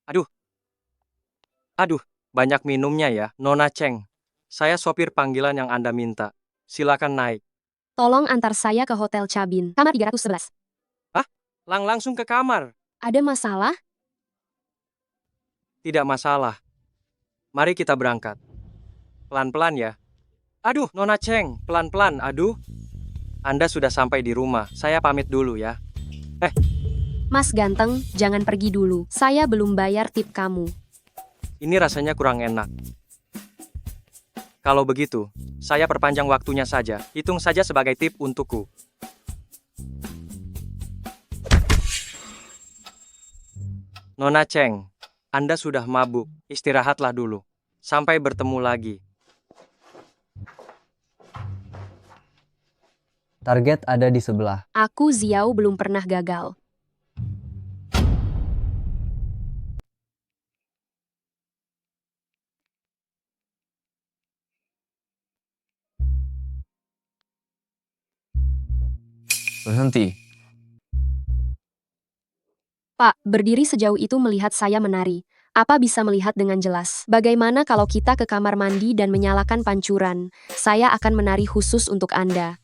Aduh, aduh, banyak minumnya ya, Nona Cheng. Saya sopir panggilan yang Anda minta. Silakan naik. Tolong antar saya ke Hotel Cabin, kamar 311. Ah, langsung ke kamar. Ada masalah? Tidak masalah. Mari kita berangkat. Pelan-pelan ya. Aduh, Nona Cheng, pelan-pelan. Aduh, Anda sudah sampai di rumah. Saya pamit dulu ya. Mas ganteng, jangan pergi dulu. Saya belum bayar tip kamu. Ini rasanya kurang enak. Kalau begitu, saya perpanjang waktunya saja. Hitung saja sebagai tip untukku. Nona Cheng, Anda sudah mabuk. Istirahatlah dulu. Sampai bertemu lagi. Target ada di sebelah. Aku Ziao belum pernah gagal. Berhenti. Pak, berdiri sejauh itu melihat saya menari. Apa bisa melihat dengan jelas? Bagaimana kalau kita ke kamar mandi dan menyalakan pancuran? Saya akan menari khusus untuk Anda.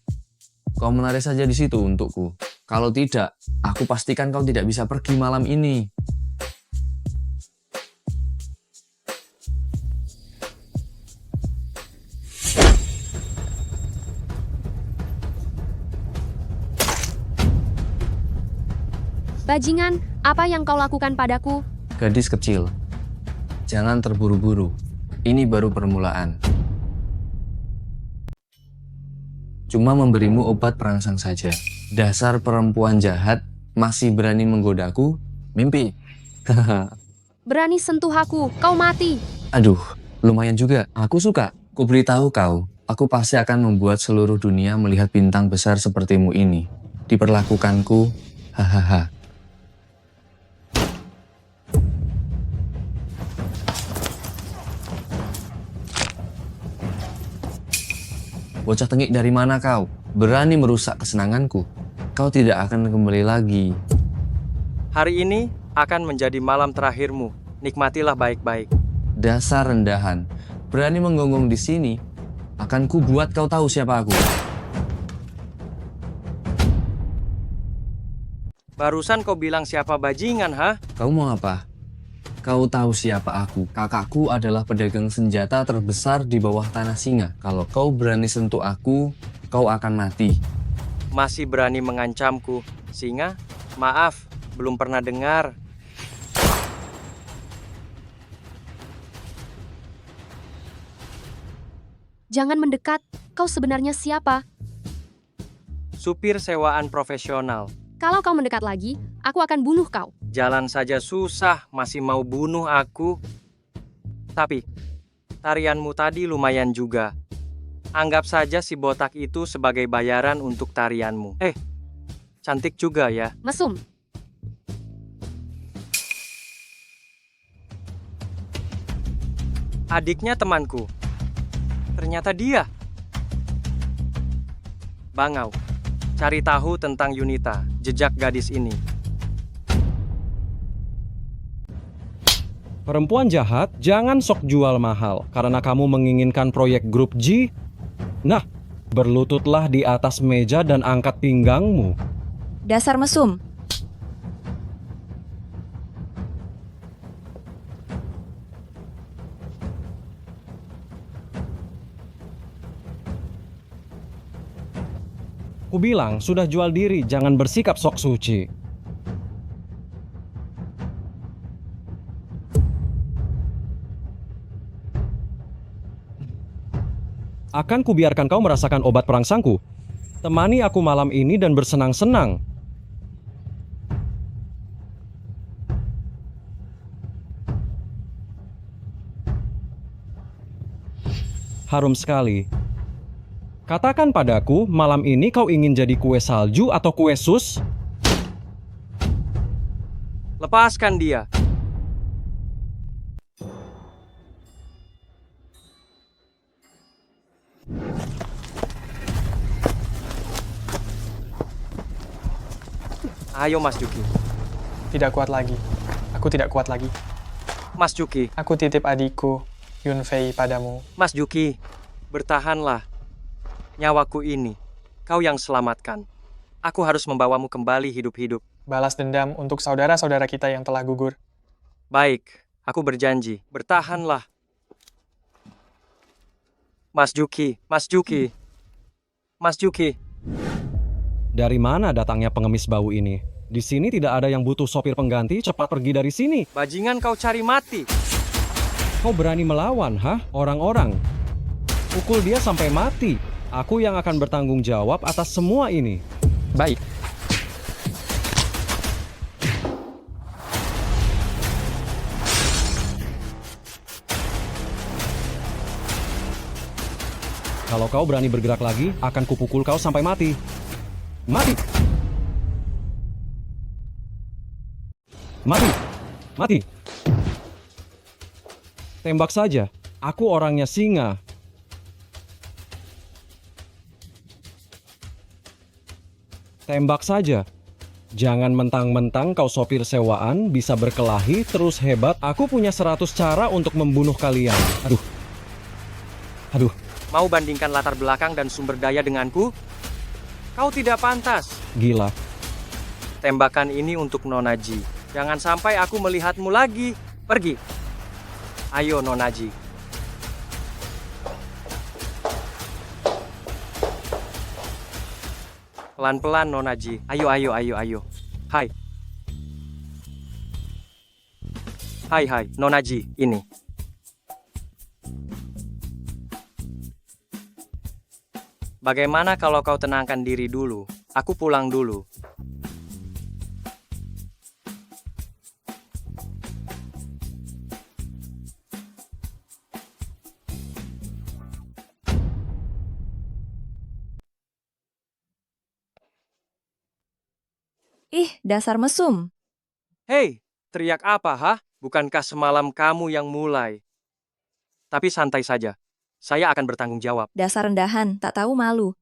Kau menari saja di situ untukku. Kalau tidak, aku pastikan kau tidak bisa pergi malam ini. Bajingan, apa yang kau lakukan padaku? Gadis kecil, jangan terburu-buru. Ini baru permulaan. Cuma memberimu obat perangsang saja. Dasar perempuan jahat, masih berani menggodaku? Mimpi. Berani sentuh aku, kau mati. Aduh, lumayan juga. Aku suka. Ku beritahu kau, aku pasti akan membuat seluruh dunia melihat bintang besar sepertimu ini. Diperlakukanku, hahaha. Bocah tengik dari mana kau? Berani merusak kesenanganku. Kau tidak akan kembali lagi. Hari ini akan menjadi malam terakhirmu. Nikmatilah baik-baik. Dasar rendahan. Berani menggonggong di sini. Akan ku buat kau tahu siapa aku. Barusan kau bilang siapa bajingan, ha? Kau mau apa? Kau tahu siapa aku? Kakakku adalah pedagang senjata terbesar di bawah tanah singa. Kalau kau berani sentuh aku, kau akan mati. Masih berani mengancamku. Singa? Maaf, belum pernah dengar. Jangan mendekat, kau sebenarnya siapa? Supir sewaan profesional. Kalau kau mendekat lagi, aku akan bunuh kau. Jalan saja susah, masih mau bunuh aku. Tapi, tarianmu tadi lumayan juga. Anggap saja si botak itu sebagai bayaran untuk tarianmu. Cantik juga ya. Mesum, Adiknya temanku. Ternyata dia. Bangau, cari tahu tentang Yunita, jejak gadis ini. Perempuan jahat, jangan sok jual mahal karena kamu menginginkan proyek grup G. Nah, berlututlah di atas meja dan angkat pinggangmu. Dasar mesum. Kubilang, sudah jual diri, jangan bersikap sok suci. Akan kubiarkan kau merasakan obat perangsangku. Temani aku malam ini dan bersenang-senang. Harum sekali. Katakan padaku, malam ini kau ingin jadi kue salju atau kue sus? Lepaskan dia. Ayo Mas Juki. Tidak kuat lagi. Aku tidak kuat lagi. Mas Juki, Aku titip adikku, Yunfei, padamu. Mas Juki, bertahanlah. Nyawaku ini, kau yang selamatkan. Aku harus membawamu kembali hidup-hidup. Balas dendam untuk saudara-saudara kita yang telah gugur. Baik, aku berjanji. Bertahanlah. Mas Juki, Mas Juki. Mas Juki, Dari mana datangnya pengemis bau ini? Di sini tidak ada yang butuh sopir pengganti, cepat pergi dari sini. bajingan kau cari mati. Kau berani melawan, hah? Orang-orang. Pukul dia sampai mati. Aku yang akan bertanggung jawab atas semua ini. Baik. Kalau kau berani bergerak lagi, akan kupukul kau sampai mati. Mati! Mati! Mati! Tembak saja. Aku orangnya singa. Tembak saja. Jangan mentang-mentang kau sopir sewaan, bisa berkelahi, terus hebat. Aku punya 100 cara untuk membunuh kalian. Aduh. Aduh. Mau bandingkan latar belakang dan sumber daya denganku? Kau tidak pantas. Gila. Tembakan ini untuk Nonaji. Jangan sampai aku melihatmu lagi. Pergi. Ayo Nonaji. Pelan-pelan Nonaji. Ayo, ayo, ayo, ayo. Hai. Hai, hai. Nonaji, ini. Bagaimana kalau kau tenangkan diri dulu? Aku pulang dulu. Ih, dasar mesum. Hei, teriak apa, hah? Bukankah semalam kamu yang mulai? Tapi santai saja. Saya akan bertanggung jawab. Dasar rendahan, tak tahu malu.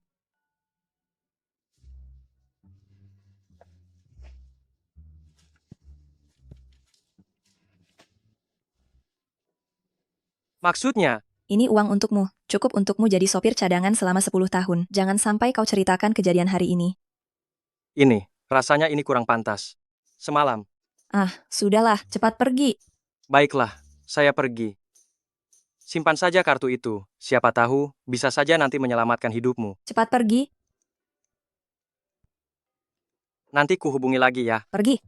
Maksudnya, Ini uang untukmu. Cukup untukmu jadi sopir cadangan selama 10 tahun. Jangan sampai kau ceritakan kejadian hari ini. ini, rasanya ini kurang pantas. Semalam. Ah, sudahlah, cepat pergi. Baiklah, saya pergi. Simpan saja kartu itu. Siapa tahu, bisa saja nanti menyelamatkan hidupmu. Cepat pergi, Nanti kuhubungi lagi ya. pergi.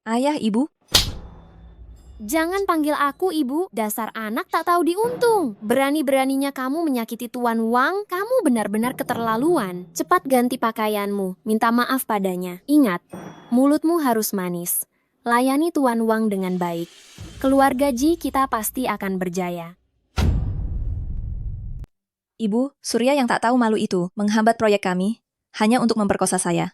Ayah, ibu, Jangan panggil aku ibu, dasar anak tak tahu diuntung. Berani-beraninya kamu menyakiti Tuan Wang, kamu benar-benar keterlaluan. Cepat ganti pakaianmu, minta maaf padanya. Ingat, mulutmu harus manis. Layani Tuan Wang dengan baik. Keluarga Ji kita pasti akan berjaya. ibu, Surya yang tak tahu malu itu menghambat proyek kami hanya untuk memperkosa saya.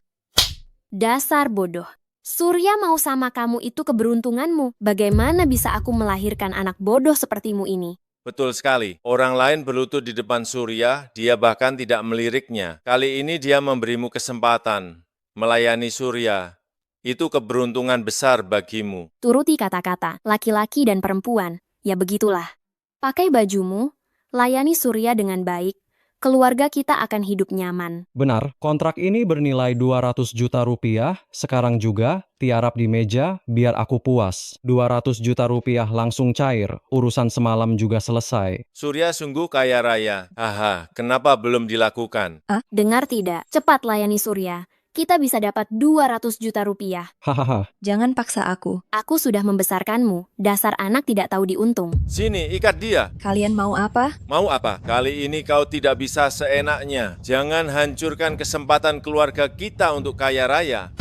Dasar bodoh. Surya mau sama kamu itu keberuntunganmu. Bagaimana bisa aku melahirkan anak bodoh sepertimu ini? Betul sekali. Orang lain berlutut di depan Surya, dia bahkan tidak meliriknya. Kali ini dia memberimu kesempatan melayani Surya. Itu keberuntungan besar bagimu. Turuti kata-kata, laki-laki dan perempuan. Ya begitulah. Pakai bajumu, layani Surya dengan baik. Keluarga kita akan hidup nyaman. Benar, kontrak ini bernilai 200 juta rupiah. Sekarang juga, tiarap di meja, biar aku puas. 200 juta rupiah langsung cair. Urusan semalam juga selesai. Surya sungguh kaya raya. Haha, kenapa belum dilakukan? Dengar tidak? Cepat layani Surya. Kita bisa dapat 200 juta rupiah. Hahaha. Jangan paksa aku. Aku sudah membesarkanmu. Dasar anak tidak tahu diuntung. Sini, ikat dia. Kalian mau apa? Mau apa? Kali ini kau tidak bisa seenaknya. Jangan hancurkan kesempatan keluarga kita untuk kaya raya.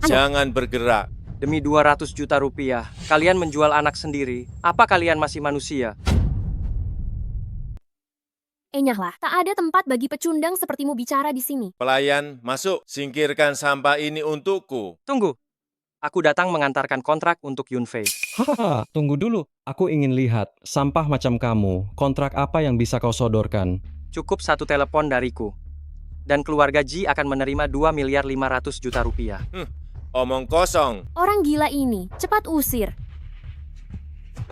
Jangan bergerak. Demi 200 juta rupiah, kalian menjual anak sendiri. Apa kalian masih manusia? Enyahlah, tak ada tempat bagi pecundang sepertimu bicara di sini. Pelayan, masuk. Singkirkan sampah ini untukku. Tunggu. Aku datang mengantarkan kontrak untuk Yunfei. Hahaha, tunggu dulu. Aku ingin lihat, sampah macam kamu, kontrak apa yang bisa kau sodorkan? Cukup satu telepon dariku. Dan keluarga Ji akan menerima 2 miliar 500 juta rupiah. Omong kosong. Orang gila ini, cepat usir.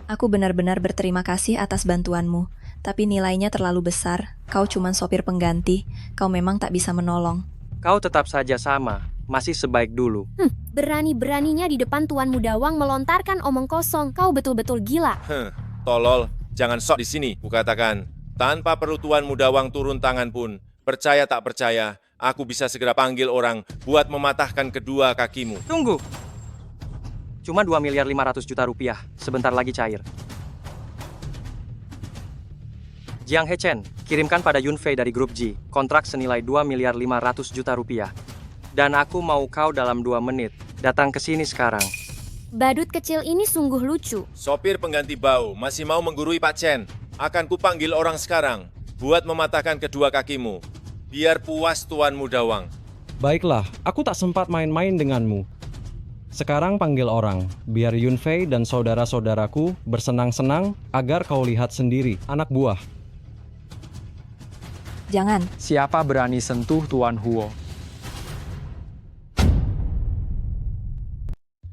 Aku benar-benar berterima kasih atas bantuanmu, tapi nilainya terlalu besar. Kau cuman sopir pengganti, kau memang tak bisa menolong. Kau tetap saja sama, masih sebaik dulu. Berani-beraninya di depan Tuan Mudawang melontarkan omong kosong. Kau betul-betul gila. Tolol, jangan sok di sini. Kukatakan, tanpa perlu Tuan Mudawang turun tangan pun, percaya tak percaya, aku bisa segera panggil orang buat mematahkan kedua kakimu. Tunggu. Cuma 2.500.000.000 rupiah, sebentar lagi cair. Jiang Hechen, kirimkan pada Yunfei dari grup G, kontrak senilai 2.500.000.000 rupiah. Dan aku mau kau dalam 2 menit, datang ke sini sekarang. Badut kecil ini sungguh lucu. Sopir pengganti Bao masih mau menggurui Pak Chen. Akan kupanggil orang sekarang buat mematahkan kedua kakimu. Biar puas Tuan Mudawang. Baiklah, aku tak sempat main-main denganmu. Sekarang panggil orang, biar Yunfei dan saudara-saudaraku bersenang-senang agar kau lihat sendiri, anak buah. Jangan, Siapa berani sentuh Tuan Huo?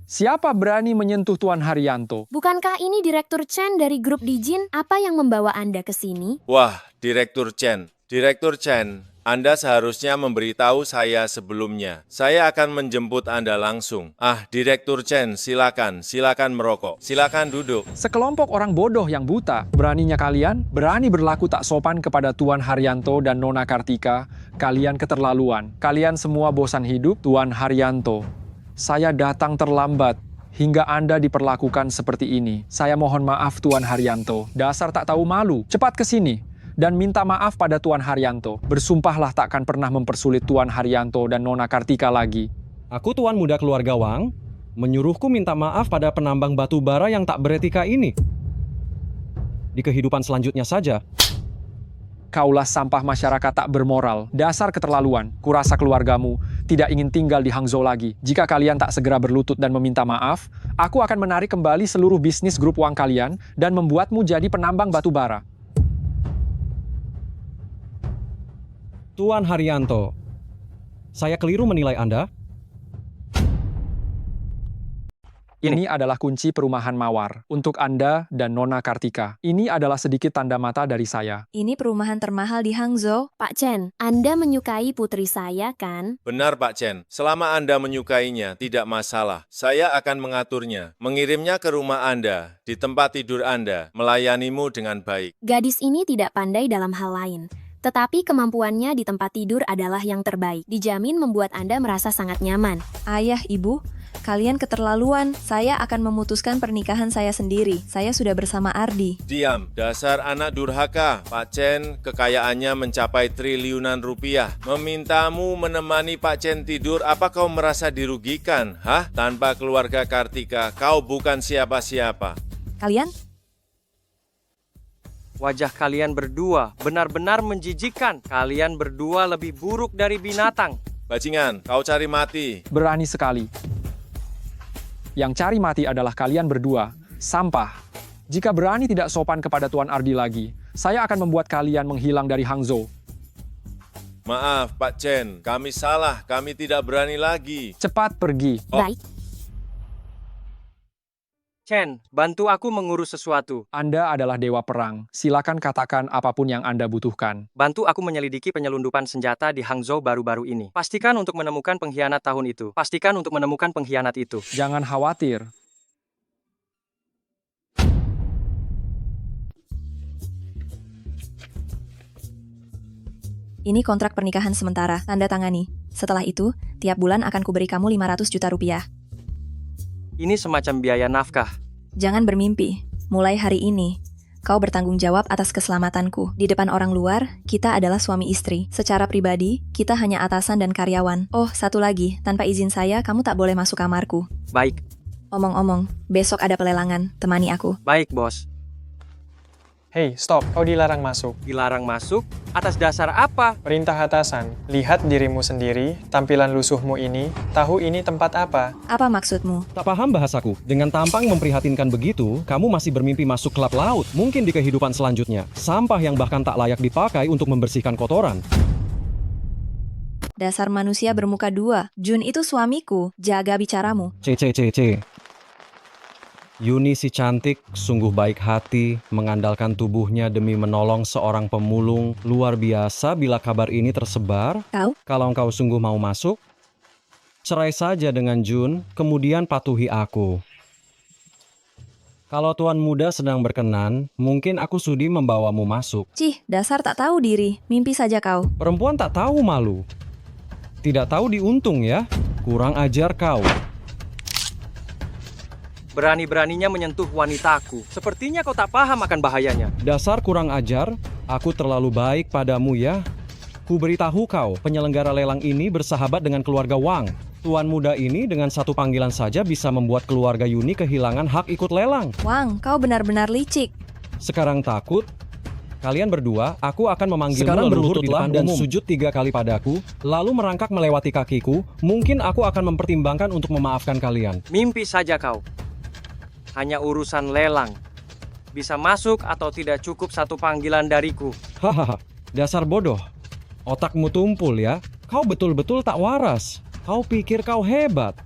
Siapa berani menyentuh Tuan Haryanto? Bukankah ini Direktur Chen dari grup Dijin? Apa yang membawa Anda ke sini? Wah, Direktur Chen. Direktur Chen, Anda seharusnya memberitahu saya sebelumnya. Saya akan menjemput Anda langsung. Direktur Chen, silakan merokok. Silakan duduk. Sekelompok orang bodoh yang buta. Beraninya kalian, berani berlaku tak sopan kepada Tuan Haryanto dan Nona Kartika. Kalian keterlaluan. Kalian semua bosan hidup, Tuan Haryanto. Saya datang terlambat hingga Anda diperlakukan seperti ini. Saya mohon maaf Tuan Haryanto. Dasar tak tahu malu. Cepat ke sini dan minta maaf pada Tuan Haryanto. Bersumpahlah takkan pernah mempersulit Tuan Haryanto dan Nona Kartika lagi. Aku tuan muda keluarga Wang, menyuruhku minta maaf pada penambang batu bara yang tak beretika ini. Di kehidupan selanjutnya saja. Kaulah sampah masyarakat tak bermoral. Dasar keterlaluan. Kurasa keluargamu tidak ingin tinggal di Hangzhou lagi. Jika kalian tak segera berlutut dan meminta maaf, aku akan menarik kembali seluruh bisnis grup Wang kalian dan membuatmu jadi penambang batu bara. Tuan Haryanto, saya keliru menilai Anda. Ini adalah kunci perumahan Mawar untuk Anda dan Nona Kartika. Ini adalah sedikit tanda mata dari saya. ini perumahan termahal di Hangzhou. Pak Chen, Anda menyukai putri saya, kan? Benar Pak Chen, selama Anda menyukainya, tidak masalah. Saya akan mengaturnya, mengirimnya ke rumah Anda, di tempat tidur Anda, melayanimu dengan baik. Gadis ini tidak pandai dalam hal lain. Tetapi kemampuannya di tempat tidur adalah yang terbaik. Dijamin membuat Anda merasa sangat nyaman. Ayah, ibu, kalian keterlaluan. Saya akan memutuskan pernikahan saya sendiri. Saya sudah bersama Ardi. Diam, dasar anak durhaka. Pak Chen kekayaannya mencapai triliunan rupiah. Memintamu menemani Pak Chen tidur, apa kau merasa dirugikan? Tanpa keluarga Kartika, kau bukan siapa-siapa. Kalian? Wajah kalian berdua benar-benar menjijikkan. Kalian berdua lebih buruk dari binatang. Bajingan, kau cari mati. Berani sekali. Yang cari mati adalah kalian berdua. Sampah. Jika berani tidak sopan kepada Tuan Ardi lagi, saya akan membuat kalian menghilang dari Hangzhou. Maaf Pak Chen, kami salah, kami tidak berani lagi. Cepat pergi. Baik. Chen, bantu aku mengurus sesuatu. Anda adalah dewa perang. Silakan katakan apapun yang Anda butuhkan. Bantu aku menyelidiki penyelundupan senjata di Hangzhou baru-baru ini. Pastikan untuk menemukan pengkhianat tahun itu. Pastikan untuk menemukan pengkhianat itu. Jangan khawatir. Ini kontrak pernikahan sementara. Tanda tangani. Setelah itu, tiap bulan akan kuberi kamu 500 juta rupiah. Ini semacam biaya nafkah. Jangan bermimpi. Mulai hari ini, kau bertanggung jawab atas keselamatanku. Di depan orang luar, kita adalah suami istri. Secara pribadi, kita hanya atasan dan karyawan. Oh, satu lagi. Tanpa izin saya, kamu tak boleh masuk kamarku. Baik, Omong-omong, besok ada pelelangan. Temani aku. baik bos. Hei, stop. Kau dilarang masuk. Dilarang masuk? Atas dasar apa? Perintah atasan. Lihat dirimu sendiri, tampilan lusuhmu ini. Tahu ini tempat apa? Apa maksudmu? Tak paham bahasaku. Dengan tampang memprihatinkan begitu, kamu masih bermimpi masuk klub laut. Mungkin di kehidupan selanjutnya. Sampah yang bahkan tak layak dipakai untuk membersihkan kotoran. Dasar manusia bermuka dua. Jun itu suamiku. Jaga bicaramu. C. Yuni si cantik, sungguh baik hati, mengandalkan tubuhnya demi menolong seorang pemulung. Luar biasa bila kabar ini tersebar. Kau? Kalau engkau sungguh mau masuk, cerai saja dengan Jun, kemudian patuhi aku. Kalau tuan muda sedang berkenan, mungkin aku sudi membawamu masuk. Cih, dasar tak tahu diri. Mimpi saja kau. Perempuan tak tahu malu. Tidak tahu diuntung ya. Kurang ajar kau. Berani-beraninya menyentuh wanitaku. Sepertinya kau tak paham akan bahayanya. Dasar kurang ajar, aku terlalu baik padamu ya. Ku beritahu kau, penyelenggara lelang ini bersahabat dengan keluarga Wang. Tuan muda ini dengan satu panggilan saja bisa membuat keluarga Yuni kehilangan hak ikut lelang. Wang, kau benar-benar licik. Sekarang takut? Kalian berdua, aku akan memanggilmu Sekarang leluhur di berlututlah depan dan umum. sujud 3 kali padaku, lalu merangkak melewati kakiku. Mungkin aku akan mempertimbangkan untuk memaafkan kalian. Mimpi saja kau. Hanya urusan lelang. Bisa masuk atau tidak cukup satu panggilan dariku. Hahaha, dasar bodoh. Otakmu tumpul ya. Kau betul-betul tak waras. Kau pikir kau hebat.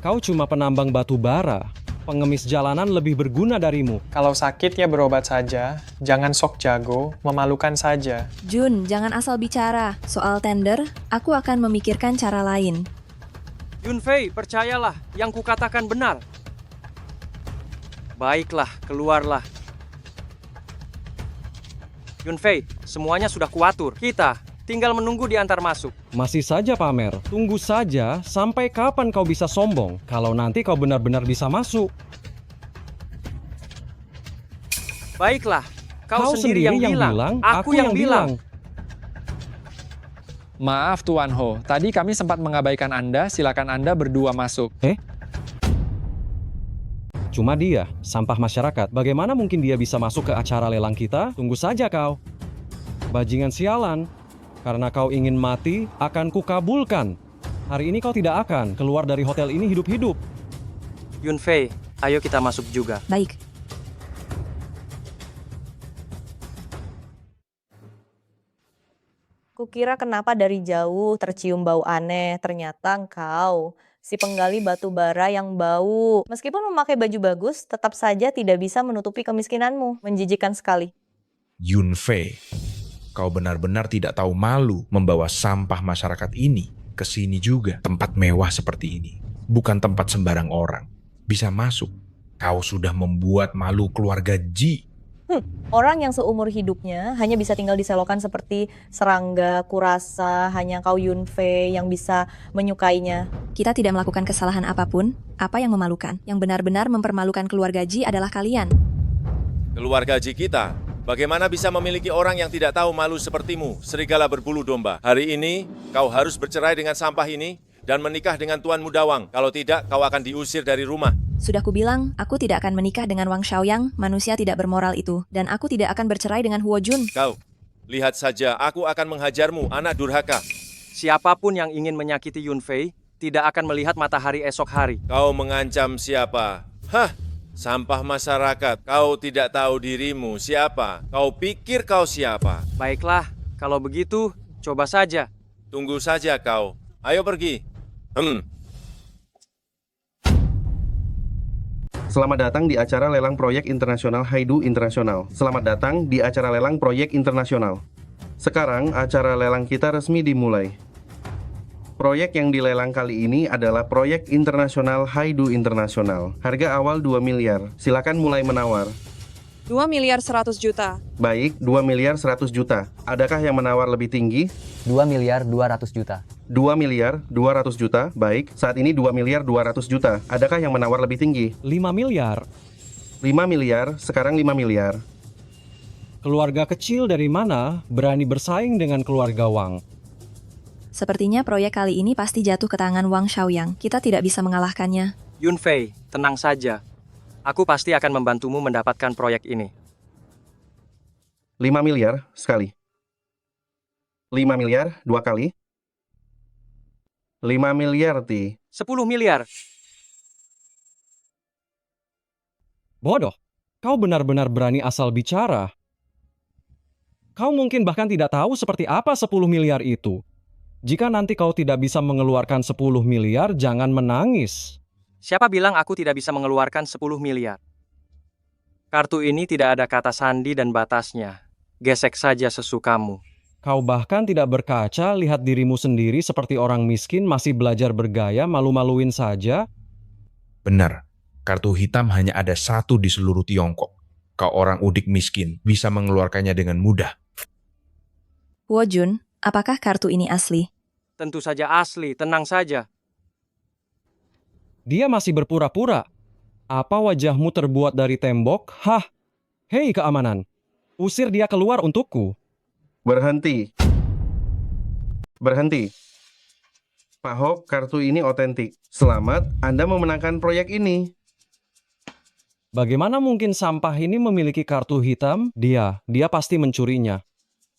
Kau cuma penambang batu bara. Pengemis jalanan lebih berguna darimu. Kalau sakit ya berobat saja, jangan sok jago, memalukan saja. Jun, jangan asal bicara. Soal tender, aku akan memikirkan cara lain. Yunfei, percayalah, yang kukatakan benar. Baiklah, keluarlah. Yunfei, semuanya sudah kuatur. Kita tinggal menunggu di antar masuk. Masih saja pamer. Tunggu saja sampai kapan kau bisa sombong. Kalau nanti kau benar-benar bisa masuk. Baiklah, kau sendiri yang bilang. Aku yang bilang. Maaf Tuan Ho, tadi kami sempat mengabaikan Anda, silakan Anda berdua masuk. Cuma dia, sampah masyarakat. Bagaimana mungkin dia bisa masuk ke acara lelang kita? Tunggu saja kau. Bajingan sialan. Karena kau ingin mati, akan kukabulkan. Hari ini kau tidak akan keluar dari hotel ini hidup-hidup. Yunfei, ayo kita masuk juga. Baik. Kukira kenapa dari jauh tercium bau aneh, ternyata engkau, si penggali batu bara yang bau. Meskipun memakai baju bagus, tetap saja tidak bisa menutupi kemiskinanmu. Menjijikan sekali. Yunfei, kau benar-benar tidak tahu malu membawa sampah masyarakat ini ke sini juga. Tempat mewah seperti ini, bukan tempat sembarang orang bisa masuk. Kau sudah membuat malu keluarga Ji. Orang yang seumur hidupnya hanya bisa tinggal di selokan seperti serangga, kurasa, hanya kau Yunfei yang bisa menyukainya. Kita tidak melakukan kesalahan apapun. Apa yang memalukan? Yang benar-benar mempermalukan keluarga Ji adalah kalian. Keluarga Ji kita, bagaimana bisa memiliki orang yang tidak tahu malu sepertimu, serigala berbulu domba? Hari ini, kau harus bercerai dengan sampah ini dan menikah dengan Tuan Mudawang. Kalau tidak, kau akan diusir dari rumah. Sudah kubilang, aku tidak akan menikah dengan Wang Xiaoyang, manusia tidak bermoral itu. Dan aku tidak akan bercerai dengan Huo Jun. Kau, lihat saja, aku akan menghajarmu, anak durhaka. Siapapun yang ingin menyakiti Yunfei, tidak akan melihat matahari esok hari. Kau mengancam siapa? Hah, sampah masyarakat. Kau tidak tahu dirimu siapa. Kau pikir kau siapa? Baiklah, kalau begitu, coba saja. Tunggu saja kau. Ayo pergi. Selamat datang di acara lelang proyek internasional Haidu Internasional. Selamat datang di acara lelang proyek internasional. Sekarang acara lelang kita resmi dimulai. Proyek yang dilelang kali ini adalah proyek internasional Haidu Internasional. Harga awal 2 miliar. Silakan mulai menawar. 2 miliar 100 juta. Baik, 2 miliar 100 juta. Adakah yang menawar lebih tinggi? 2 miliar 200 juta. 2 miliar 200 juta. Baik, saat ini 2 miliar 200 juta. Adakah yang menawar lebih tinggi? 5 miliar. 5 miliar, sekarang 5 miliar. Keluarga kecil dari mana berani bersaing dengan keluarga Wang? Sepertinya proyek kali ini pasti jatuh ke tangan Wang Xiaoyang. Kita tidak bisa mengalahkannya. Yunfei, tenang saja. Aku pasti akan membantumu mendapatkan proyek ini. 5 miliar sekali. 5 miliar 2 kali. 5 miliar, Ti. 10 miliar. Bodoh, kau benar-benar berani asal bicara. Kau mungkin bahkan tidak tahu seperti apa 10 miliar itu. Jika nanti kau tidak bisa mengeluarkan 10 miliar, jangan menangis. Siapa bilang aku tidak bisa mengeluarkan 10 miliar? Kartu ini tidak ada kata sandi dan batasnya. Gesek saja sesukamu. Kau bahkan tidak berkaca, lihat dirimu sendiri seperti orang miskin masih belajar bergaya, malu-maluin saja. Benar, kartu hitam hanya ada satu di seluruh Tiongkok. Kau orang udik miskin, bisa mengeluarkannya dengan mudah. Wojun, apakah kartu ini asli? Tentu saja asli, tenang saja. Dia masih berpura-pura. Apa wajahmu terbuat dari tembok? Hah? Hei keamanan, usir dia keluar untukku. Berhenti. Berhenti. Pak Hok, kartu ini otentik. Selamat, Anda memenangkan proyek ini. Bagaimana mungkin sampah ini memiliki kartu hitam? Dia pasti mencurinya.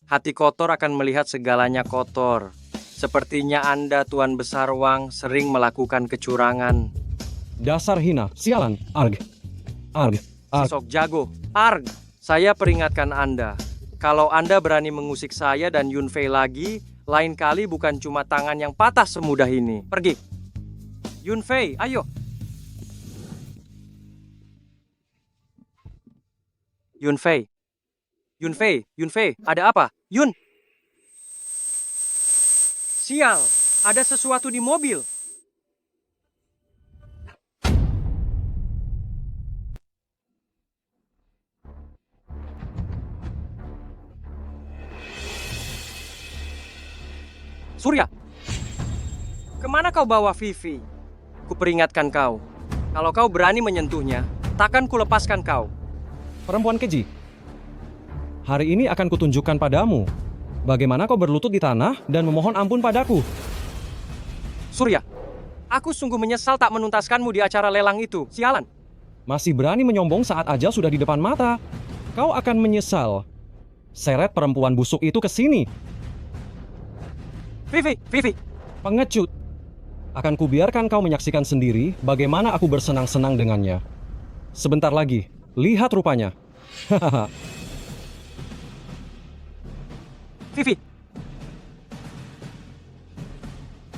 Hati kotor akan melihat segalanya kotor. Sepertinya Anda, Tuan Besar Wang, sering melakukan kecurangan. Dasar hina, sialan, arg. Arg, arg. Sok jago, arg. Saya peringatkan Anda. Kalau Anda berani mengusik saya dan Yunfei lagi, lain kali bukan cuma tangan yang patah semudah ini. Pergi. Yunfei, ayo. Yunfei. Yunfei, ada apa? Yun! Sial, ada sesuatu di mobil. Surya, kemana kau bawa Vivi? Kuperingatkan kau, kalau kau berani menyentuhnya, takkan kulepaskan kau. Perempuan keji, hari ini akan kutunjukkan padamu bagaimana kau berlutut di tanah dan memohon ampun padaku. Surya, aku sungguh menyesal tak menuntaskanmu di acara lelang itu, sialan. Masih berani menyombong saat ajal sudah di depan mata. Kau akan menyesal. Seret perempuan busuk itu ke sini. Vivi. Pengecut. Akan kubiarkan kau menyaksikan sendiri bagaimana aku bersenang-senang dengannya. Sebentar lagi, lihat rupanya. Hahaha. Vivi.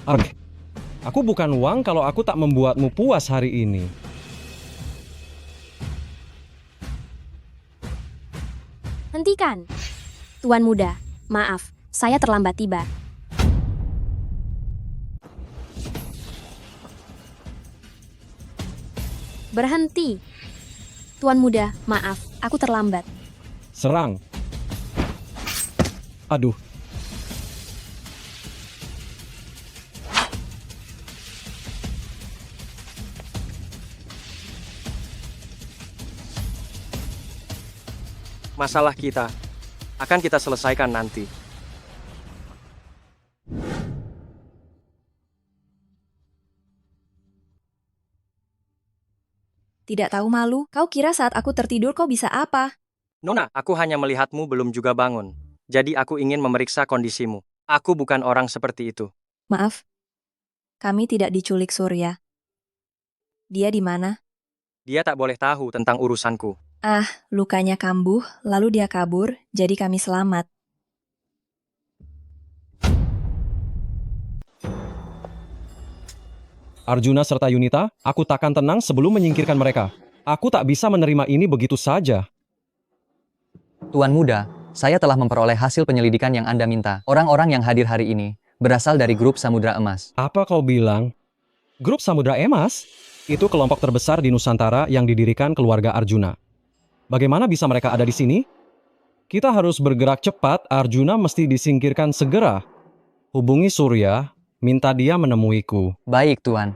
Arg. Aku bukan Wang kalau aku tak membuatmu puas hari ini. Hentikan. Tuan muda, maaf, saya terlambat tiba. Berhenti. Tuan muda, maaf, aku terlambat. Serang. Aduh. Masalah kita akan kita selesaikan nanti. Tidak tahu malu, kau kira saat aku tertidur kau bisa apa? Nona, aku hanya melihatmu belum juga bangun. Jadi aku ingin memeriksa kondisimu. Aku bukan orang seperti itu. Maaf, kami tidak diculik Surya. Dia di mana? Dia tak boleh tahu tentang urusanku. Ah, lukanya kambuh, lalu dia kabur, jadi kami selamat. Arjuna serta Yunita, aku takkan tenang sebelum menyingkirkan mereka. Aku tak bisa menerima ini begitu saja. Tuan muda, saya telah memperoleh hasil penyelidikan yang Anda minta. Orang-orang yang hadir hari ini berasal dari grup Samudra Emas. Apa kau bilang? Grup Samudra Emas? Itu kelompok terbesar di Nusantara yang didirikan keluarga Arjuna. Bagaimana bisa mereka ada di sini? Kita harus bergerak cepat, Arjuna mesti disingkirkan segera. Hubungi Surya, minta dia menemuiku. Baik, Tuan.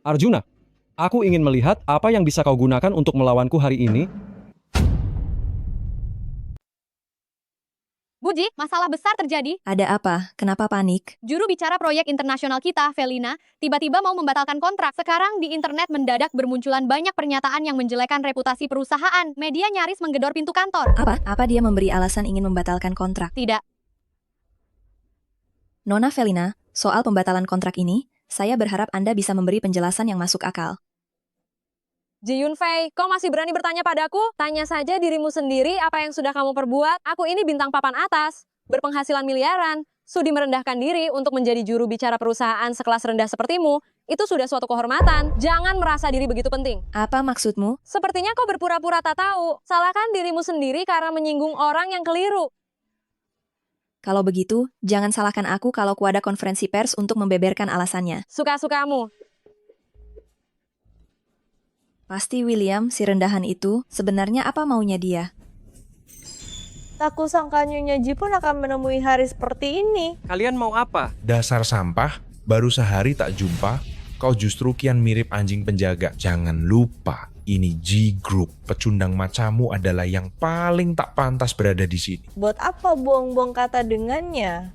Arjuna, aku ingin melihat apa yang bisa kau gunakan untuk melawanku hari ini. Buji, masalah besar terjadi. Ada apa? Kenapa panik? Juru bicara proyek internasional kita, Felina, tiba-tiba mau membatalkan kontrak. Sekarang di internet mendadak bermunculan banyak pernyataan yang menjelekkan reputasi perusahaan. Media nyaris menggedor pintu kantor. Apa dia memberi alasan ingin membatalkan kontrak? Tidak. Nona Felina, soal pembatalan kontrak ini, saya berharap Anda bisa memberi penjelasan yang masuk akal. Ji Yunfei, kau masih berani bertanya padaku? Tanya saja dirimu sendiri apa yang sudah kamu perbuat. Aku ini bintang papan atas. berpenghasilan miliaran, sudi merendahkan diri untuk menjadi juru bicara perusahaan sekelas rendah sepertimu, itu sudah suatu kehormatan. Jangan merasa diri begitu penting. Apa maksudmu? Sepertinya kau berpura-pura tak tahu. Salahkan dirimu sendiri karena menyinggung orang yang keliru. Kalau begitu, jangan salahkan aku kalau ku ada konferensi pers untuk membeberkan alasannya. Suka-sukamu. Pasti William, si rendahan itu, sebenarnya apa maunya dia? Tak kusangka Nyonya Ji pun akan menemui hari seperti ini. Kalian mau apa? Dasar sampah, baru sehari tak jumpa, kau justru kian mirip anjing penjaga. Jangan lupa, ini G Group. Pecundang macammu adalah yang paling tak pantas berada di sini. Buat apa buang-buang kata dengannya?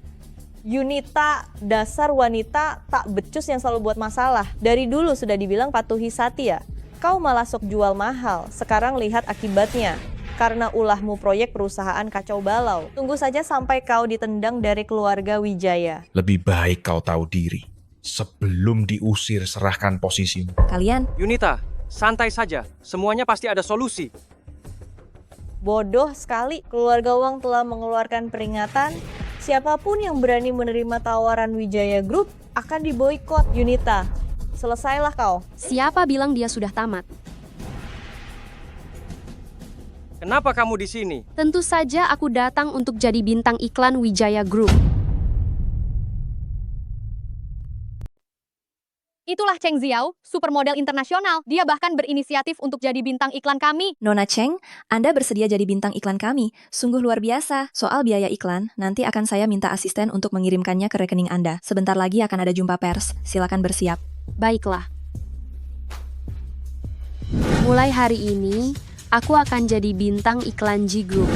Yunita, dasar wanita tak becus yang selalu buat masalah. Dari dulu sudah dibilang patuhi Satya. Kau malah sok jual mahal. Sekarang lihat akibatnya. Karena ulahmu proyek perusahaan kacau balau. Tunggu saja sampai kau ditendang dari keluarga Wijaya. Lebih baik kau tahu diri. Sebelum diusir, serahkan posisimu. Kalian? Yunita, santai saja. Semuanya pasti ada solusi. Bodoh sekali. Keluarga Wang telah mengeluarkan peringatan. Siapapun yang berani menerima tawaran Wijaya Group akan diboikot. Yunita, selesailah kau. Siapa bilang dia sudah tamat? Kenapa kamu di sini? Tentu saja aku datang untuk jadi bintang iklan Wijaya Group. Itulah Cheng Xiao, supermodel internasional. Dia bahkan berinisiatif untuk jadi bintang iklan kami. Nona Cheng, Anda bersedia jadi bintang iklan kami. Sungguh luar biasa. Soal biaya iklan, nanti akan saya minta asisten untuk mengirimkannya ke rekening Anda. Sebentar lagi akan ada jumpa pers. Silakan bersiap. Baiklah. Mulai hari ini, aku akan jadi bintang iklan G Group.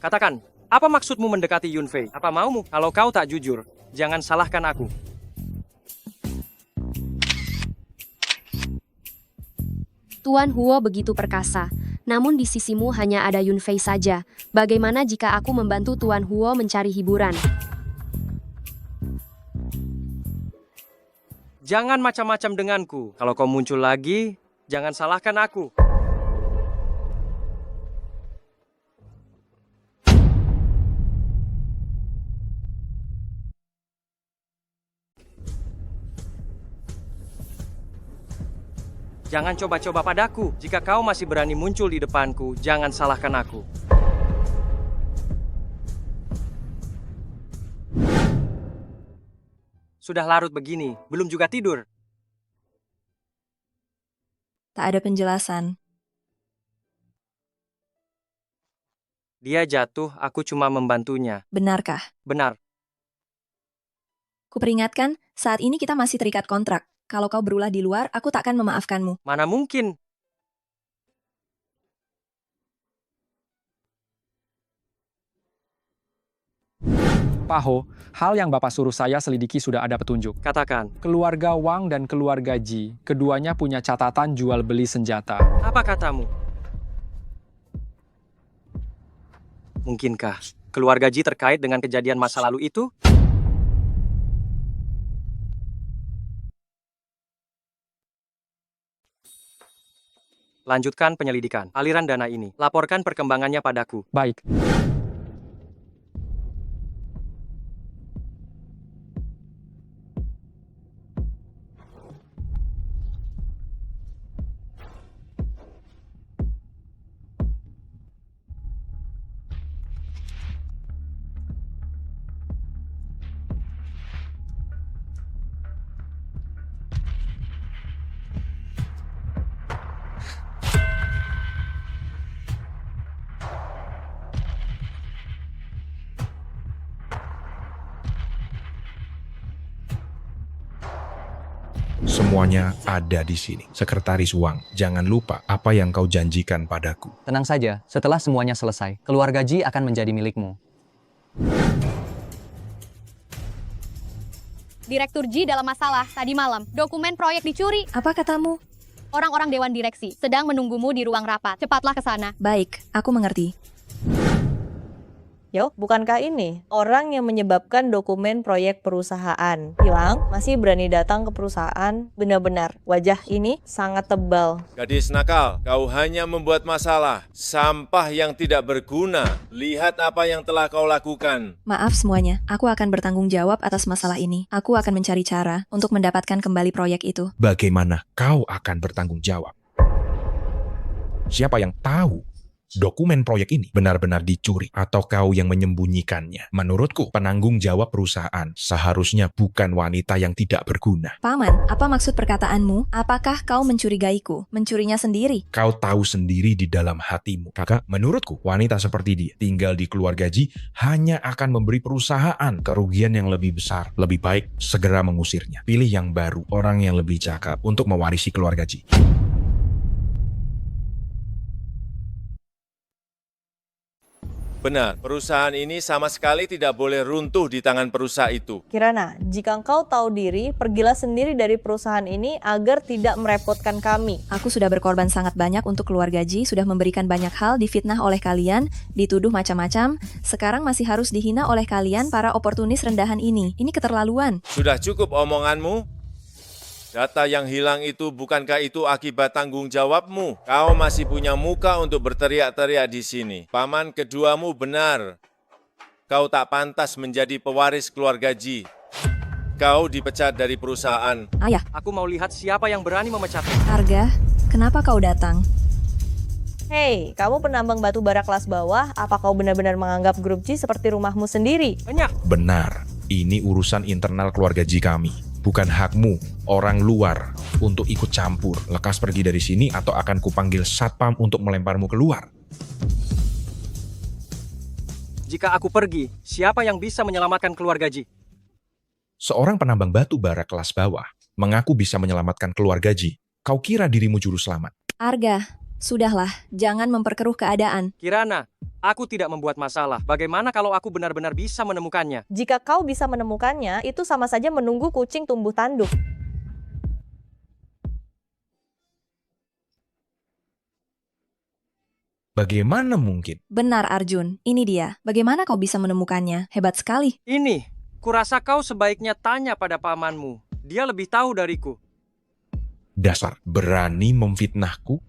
Katakan, apa maksudmu mendekati Yunfei? Apa maumu? Kalau kau tak jujur, jangan salahkan aku. Tuan Huo begitu perkasa, namun di sisimu hanya ada Yunfei saja. Bagaimana jika aku membantu Tuan Huo mencari hiburan? Jangan macam-macam denganku. Kalau kau muncul lagi, jangan salahkan aku. Jangan coba-coba padaku. Jika kau masih berani muncul di depanku, jangan salahkan aku. Sudah larut begini, belum juga tidur. Tak ada penjelasan. Dia jatuh, aku cuma membantunya. Benarkah? Benar. Kuperingatkan, saat ini kita masih terikat kontrak. Kalau kau berulah di luar, aku tak akan memaafkanmu. Mana mungkin? Pak Ho, hal yang Bapak suruh saya selidiki sudah ada petunjuk. Katakan. Keluarga Wang dan keluarga Ji, keduanya punya catatan jual beli senjata. Apa katamu? Mungkinkah keluarga Ji terkait dengan kejadian masa lalu itu? Lanjutkan penyelidikan aliran dana ini. Laporkan perkembangannya padaku. Baik. Semuanya ada di sini. Sekretaris Wang, jangan lupa apa yang kau janjikan padaku. Tenang saja, setelah semuanya selesai, keluarga Ji akan menjadi milikmu. Direktur Ji dalam masalah tadi malam. Dokumen proyek dicuri. Apa katamu? Orang-orang Dewan Direksi sedang menunggumu di ruang rapat. Cepatlah ke sana. Baik, aku mengerti. Yo, bukankah ini orang yang menyebabkan dokumen proyek perusahaan hilang masih berani datang ke perusahaan? Benar-benar wajah ini sangat tebal. Gadis nakal, kau hanya membuat masalah, sampah yang tidak berguna. Lihat apa yang telah kau lakukan. Maaf semuanya, aku akan bertanggung jawab atas masalah ini. Aku akan mencari cara untuk mendapatkan kembali proyek itu. Bagaimana kau akan bertanggung jawab? Siapa yang tahu dokumen proyek ini benar-benar dicuri atau kau yang menyembunyikannya? Menurutku, penanggung jawab perusahaan seharusnya bukan wanita yang tidak berguna. Paman, apa maksud perkataanmu? Apakah kau mencurigaiku? Mencurinya sendiri? Kau tahu sendiri di dalam hatimu. Kakak, menurutku, wanita seperti dia tinggal di keluarga Ji hanya akan memberi perusahaan kerugian yang lebih besar. Lebih baik segera mengusirnya. Pilih yang baru, orang yang lebih cakap untuk mewarisi keluarga Ji. Benar, perusahaan ini sama sekali tidak boleh runtuh di tangan perusahaan itu. Kirana, jika engkau tahu diri, pergilah sendiri dari perusahaan ini agar tidak merepotkan kami. Aku sudah berkorban sangat banyak untuk keluarga Ji, sudah memberikan banyak hal, difitnah oleh kalian, dituduh macam-macam. Sekarang masih harus dihina oleh kalian para oportunis rendahan ini. Ini keterlaluan. Sudah cukup omonganmu? Data yang hilang itu bukankah itu akibat tanggung jawabmu? Kau masih punya muka untuk berteriak-teriak di sini. Paman keduamu benar. Kau tak pantas menjadi pewaris keluarga Ji. Kau dipecat dari perusahaan. Ayah. Aku mau lihat siapa yang berani memecat. Arga, kenapa kau datang? Hei, kamu penambang batu bara kelas bawah, apa kau benar-benar menganggap grup Ji seperti rumahmu sendiri? Benar, ini urusan internal keluarga Ji kami. Bukan hakmu, orang luar, untuk ikut campur. Lekas pergi dari sini atau akan kupanggil satpam untuk melemparmu keluar. Jika aku pergi, siapa yang bisa menyelamatkan keluarga Ji? Seorang penambang batu bara kelas bawah mengaku bisa menyelamatkan keluarga Ji. Kau kira dirimu juru selamat? Arga, sudahlah, jangan memperkeruh keadaan. Kirana, aku tidak membuat masalah. Bagaimana kalau aku benar-benar bisa menemukannya? Jika kau bisa menemukannya, itu sama saja menunggu kucing tumbuh tanduk. Bagaimana mungkin? Benar Arjun, ini dia. Bagaimana kau bisa menemukannya? Hebat sekali. Ini, kurasa kau sebaiknya tanya pada pamanmu. Dia lebih tahu dariku. Dasar berani memfitnahku?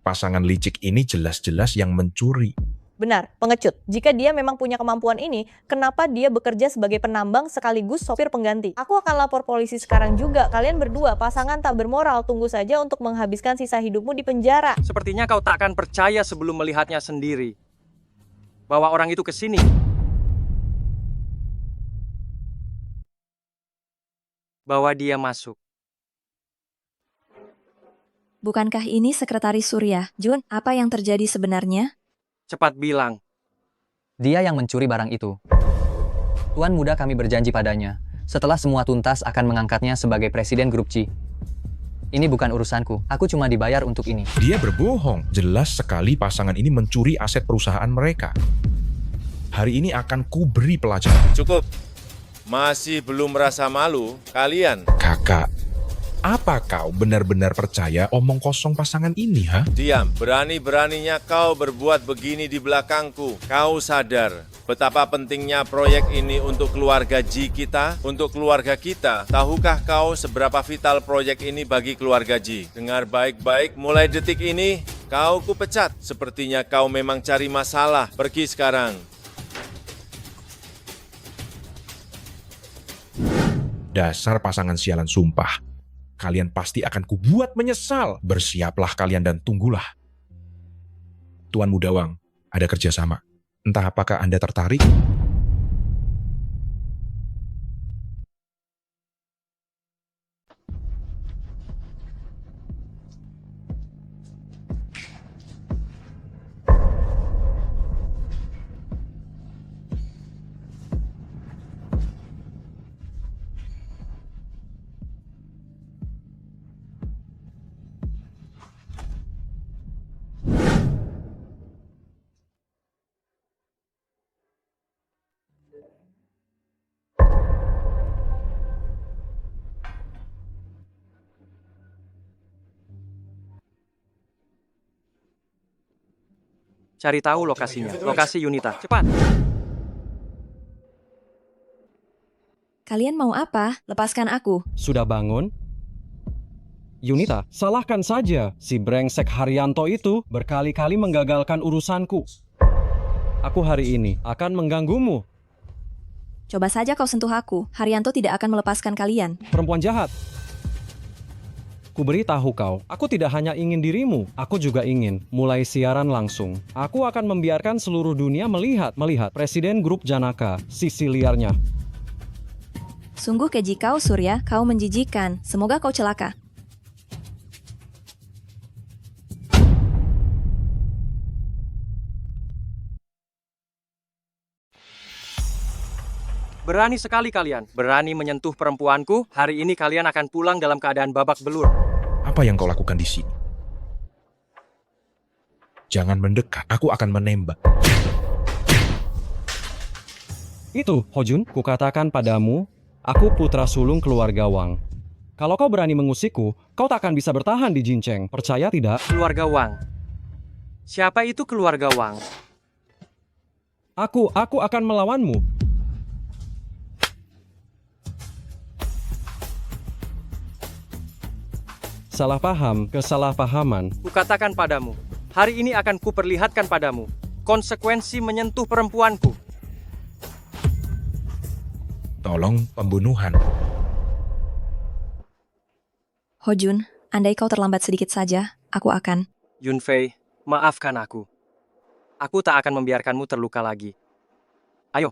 Pasangan licik ini jelas-jelas yang mencuri. Benar, pengecut. Jika dia memang punya kemampuan ini, kenapa dia bekerja sebagai penambang sekaligus sopir pengganti? Aku akan lapor polisi sekarang juga. Kalian berdua pasangan tak bermoral, tunggu saja untuk menghabiskan sisa hidupmu di penjara. Sepertinya kau tak akan percaya sebelum melihatnya sendiri. Bawa orang itu ke sini. Bawa dia masuk. Bukankah ini Sekretaris Surya? Jun, apa yang terjadi sebenarnya? Cepat bilang. Dia yang mencuri barang itu. Tuan muda kami berjanji padanya, setelah semua tuntas akan mengangkatnya sebagai presiden grup C. Ini bukan urusanku, aku cuma dibayar untuk ini. Dia berbohong. Jelas sekali pasangan ini mencuri aset perusahaan mereka. Hari ini akan kuberi pelajaran. Cukup. Masih belum merasa malu, kalian? Kakak, apa kau benar-benar percaya omong kosong pasangan ini, ha? Diam, berani-beraninya kau berbuat begini di belakangku. Kau sadar betapa pentingnya proyek ini untuk keluarga Ji kita, untuk keluarga kita. Tahukah kau seberapa vital proyek ini bagi keluarga Ji? Dengar baik-baik, mulai detik ini, kau kupecat. Sepertinya kau memang cari masalah. Pergi sekarang. Dasar pasangan sialan sumpah. Kalian pasti akan kubuat menyesal. Bersiaplah kalian dan tunggulah. Tuan Mudawang, ada kerjasama. Entah apakah Anda tertarik? Cari tahu lokasinya, lokasi Yunita. Cepat. Kalian mau apa? Lepaskan aku. Sudah bangun? Yunita, salahkan saja. Si brengsek Haryanto itu berkali-kali menggagalkan urusanku. Aku hari ini akan mengganggumu. Coba saja kau sentuh aku. Haryanto tidak akan melepaskan kalian. Perempuan jahat. Ku beritahu kau, aku tidak hanya ingin dirimu, aku juga ingin mulai siaran langsung. Aku akan membiarkan seluruh dunia melihat Presiden Grup Janaka, sisi liarnya. Sungguh keji kau, Surya. Kau menjijikan. Semoga kau celaka. Berani sekali kalian. Berani menyentuh perempuanku. Hari ini kalian akan pulang dalam keadaan babak belur. Apa yang kau lakukan di sini? Jangan mendekat, aku akan menembak. Itu, Hojun, kukatakan padamu, aku putra sulung keluarga Wang. Kalau kau berani mengusikku, kau tak akan bisa bertahan di Jinceng. Percaya tidak? Keluarga Wang. Siapa itu keluarga Wang? Aku akan melawanmu. Salah paham, kesalahpahaman. Kukatakan padamu, hari ini akan kuperlihatkan padamu konsekuensi menyentuh perempuanku. Tolong pembunuhan. Hojun, andai kau terlambat sedikit saja, aku akan... Yunfei, maafkan aku. Aku tak akan membiarkanmu terluka lagi. Ayo.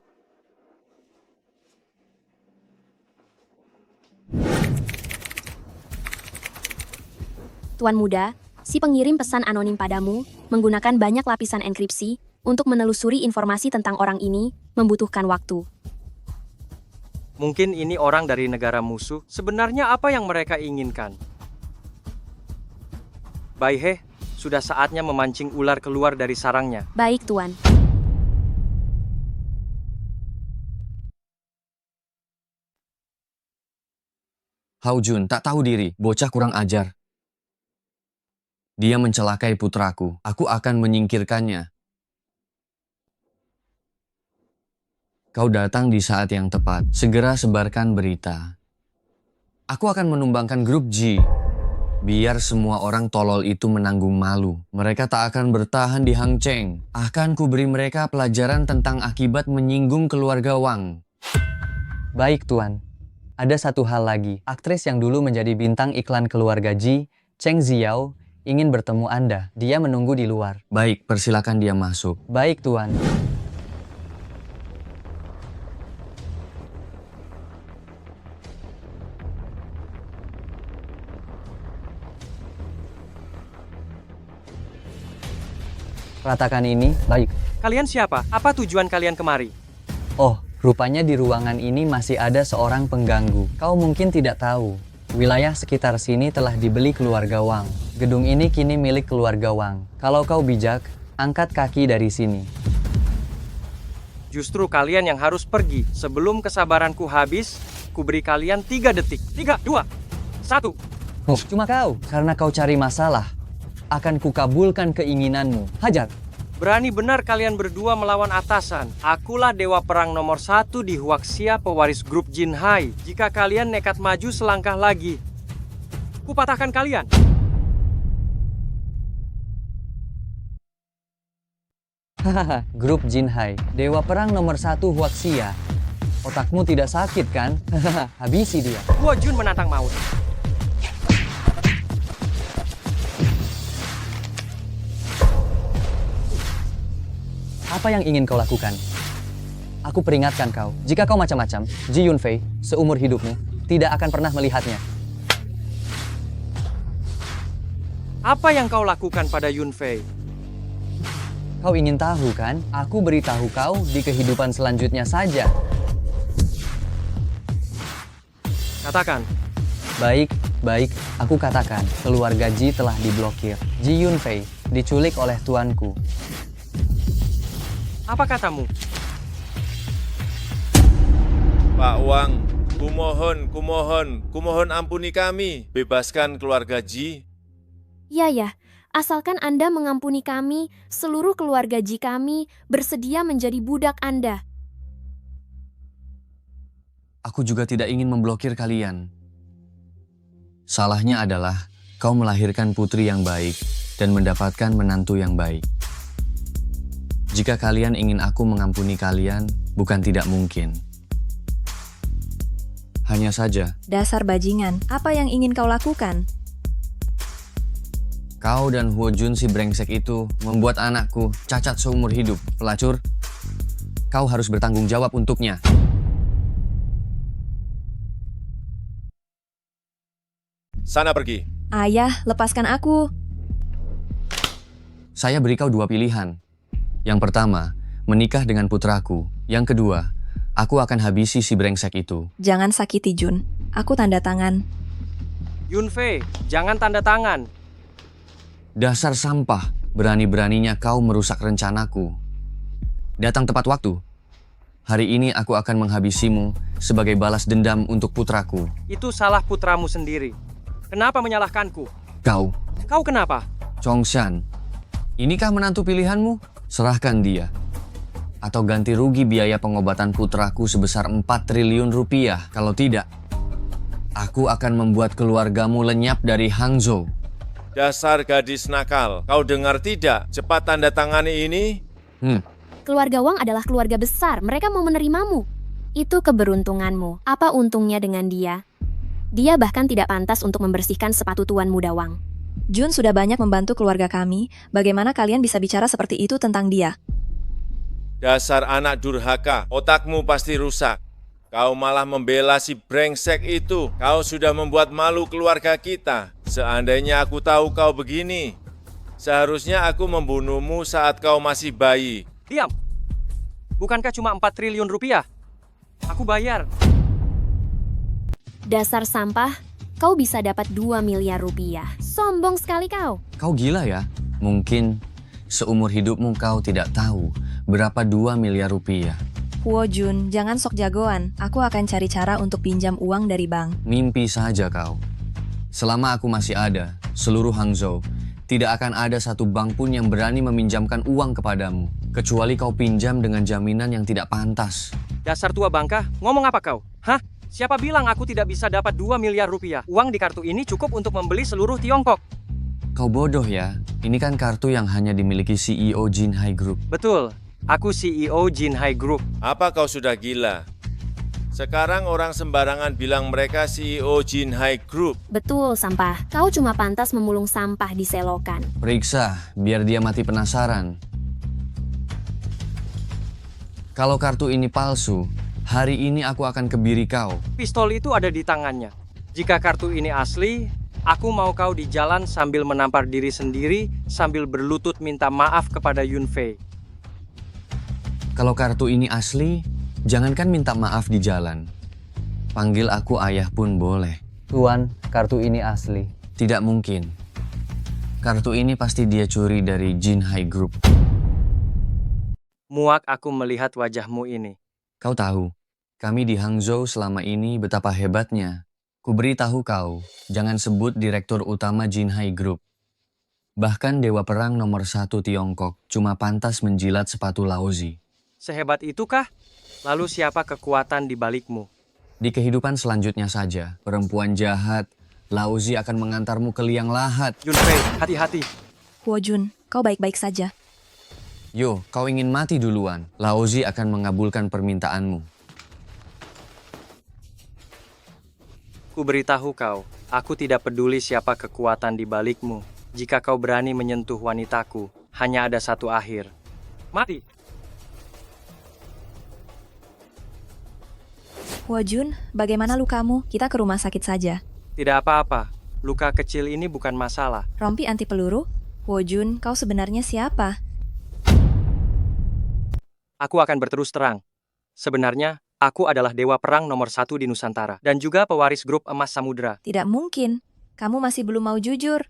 Tuan Muda, si pengirim pesan anonim padamu menggunakan banyak lapisan enkripsi untuk menelusuri informasi tentang orang ini membutuhkan waktu. Mungkin ini orang dari negara musuh. Sebenarnya apa yang mereka inginkan? Baihe, sudah saatnya memancing ular keluar dari sarangnya. Baik, Tuan. Haojun tak tahu diri, bocah kurang ajar. Dia mencelakai putraku. Aku akan menyingkirkannya. Kau datang di saat yang tepat. Segera sebarkan berita. Aku akan menumbangkan grup G. Biar semua orang tolol itu menanggung malu. Mereka tak akan bertahan di Hangzhou. Akan kuberi mereka pelajaran tentang akibat menyinggung keluarga Wang. Baik, Tuan. Ada satu hal lagi. Aktris yang dulu menjadi bintang iklan keluarga Ji, Cheng Xiao, ingin bertemu Anda. Dia menunggu di luar. Baik, persilakan dia masuk. Baik, Tuan. Ratakan ini. Baik. Kalian siapa? Apa tujuan kalian kemari? Oh, rupanya di ruangan ini masih ada seorang pengganggu. Kau mungkin tidak tahu. Wilayah sekitar sini telah dibeli keluarga Wang. Gedung ini kini milik keluarga Wang. Kalau kau bijak, angkat kaki dari sini. Justru kalian yang harus pergi. Sebelum kesabaranku habis, kuberi kalian 3 detik. 3, 2, 1. Oh, cuma kau. Karena kau cari masalah, akan kukabulkan keinginanmu. Hajar. Berani benar kalian berdua melawan atasan. Akulah dewa perang nomor 1 di Huaxia, pewaris grup Jinhai. Jika kalian nekat maju selangkah lagi, kupatahkan kalian. Hahaha, grup Jinhai, dewa perang nomor 1 Huaxia. Otakmu tidak sakit kan? Hahaha, habisi dia. Guo Jun menantang maut. Apa yang ingin kau lakukan? Aku peringatkan kau, jika kau macam-macam, Ji Yunfei, seumur hidupmu, tidak akan pernah melihatnya. Apa yang kau lakukan pada Yunfei? Kau ingin tahu kan? Aku beritahu kau di kehidupan selanjutnya saja. Katakan. Baik, aku katakan, keluarga Ji telah diblokir. Ji Yunfei diculik oleh tuanku. Apa katamu? Pak Wang, kumohon ampuni kami. Bebaskan keluarga Ji. Ya, asalkan Anda mengampuni kami, seluruh keluarga Ji kami bersedia menjadi budak Anda. Aku juga tidak ingin memblokir kalian. Salahnya adalah kau melahirkan putri yang baik dan mendapatkan menantu yang baik. Jika kalian ingin aku mengampuni kalian, bukan tidak mungkin. Hanya saja, Dasar bajingan, apa yang ingin kau lakukan? kau dan Huo Jun si brengsek itu membuat anakku cacat seumur hidup. Pelacur, kau harus bertanggung jawab untuknya. Sana pergi. Ayah, lepaskan aku. Saya beri kau dua pilihan. Yang pertama, menikah dengan putraku. Yang kedua, aku akan habisi si brengsek itu. Jangan sakiti Jun. Aku tanda tangan. Yunfei, jangan tanda tangan. Dasar sampah, berani-beraninya kau merusak rencanaku. Datang tepat waktu. Hari ini aku akan menghabisimu sebagai balas dendam untuk putraku. Itu salah putramu sendiri. Kenapa menyalahkanku? Kau, kenapa? Chongshan, inikah menantu pilihanmu? Serahkan dia. Atau ganti rugi biaya pengobatan putraku sebesar 4 triliun rupiah. Kalau tidak, aku akan membuat keluargamu lenyap dari Hangzhou. Dasar gadis nakal, kau dengar tidak? Cepat tanda tangani ini. Keluarga Wang adalah keluarga besar, mereka mau menerimamu. Itu keberuntunganmu. Apa untungnya dengan dia? Dia bahkan tidak pantas untuk membersihkan sepatu Tuan Muda Wang. Jun sudah banyak membantu keluarga kami. Bagaimana kalian bisa bicara seperti itu tentang dia? Dasar anak durhaka, otakmu pasti rusak. Kau malah membela si brengsek itu. Kau sudah membuat malu keluarga kita. Seandainya aku tahu kau begini, seharusnya aku membunuhmu saat kau masih bayi. Diam. Bukankah cuma 4 triliun rupiah? Aku bayar. Dasar sampah, kau bisa dapat 2 miliar rupiah. Sombong sekali kau. Kau gila ya? Mungkin seumur hidupmu kau tidak tahu berapa 2 miliar rupiah. Huo Jun, jangan sok jagoan. Aku akan cari cara untuk pinjam uang dari bank. Mimpi saja kau. Selama aku masih ada, seluruh Hangzhou tidak akan ada satu bank pun yang berani meminjamkan uang kepadamu. Kecuali kau pinjam dengan jaminan yang tidak pantas. Dasar tua bangka, ngomong apa kau? Hah? Siapa bilang aku tidak bisa dapat 2 miliar rupiah? Uang di kartu ini cukup untuk membeli seluruh Tiongkok. Kau bodoh ya. Ini kan kartu yang hanya dimiliki CEO Jinhai Group. Betul. Aku CEO Jinhai Group. Apa kau sudah gila? Sekarang orang sembarangan bilang mereka CEO Jinhai Group. Betul, sampah. Kau cuma pantas memulung sampah di selokan. Periksa, biar dia mati penasaran. Kalau kartu ini palsu, hari ini aku akan kebiri kau. Pistol itu ada di tangannya. Jika kartu ini asli, aku mau kau di jalan sambil menampar diri sendiri, sambil berlutut minta maaf kepada Yunfei. Kalau kartu ini asli, jangankan minta maaf di jalan. Panggil aku ayah pun boleh. Tuan, kartu ini asli. Tidak mungkin. Kartu ini pasti dia curi dari Jinhai Group. Muak aku melihat wajahmu ini. Kau tahu, kami di Hangzhou selama ini betapa hebatnya. Kuberitahu kau, jangan sebut direktur utama Jinhai Group. Bahkan Dewa Perang nomor 1 Tiongkok cuma pantas menjilat sepatu Laozi. Sehebat itukah? Lalu siapa kekuatan di balikmu? Di kehidupan selanjutnya saja, perempuan jahat, Laozi akan mengantarmu ke liang lahat. Yunfei, hati-hati. Huo Jun, kau baik-baik saja. Yo, kau ingin mati duluan. Laozi akan mengabulkan permintaanmu. Kuberitahu kau, aku tidak peduli siapa kekuatan di balikmu. Jika kau berani menyentuh wanitaku, hanya ada satu akhir. Mati. Huo Jun, bagaimana lukamu? Kita ke rumah sakit saja. Tidak apa-apa. Luka kecil ini bukan masalah. Rompi anti peluru? Huo Jun, kau sebenarnya siapa? Aku akan berterus terang. Sebenarnya, aku adalah Dewa Perang nomor 1 di Nusantara. Dan juga pewaris grup emas samudera. Tidak mungkin. Kamu masih belum mau jujur.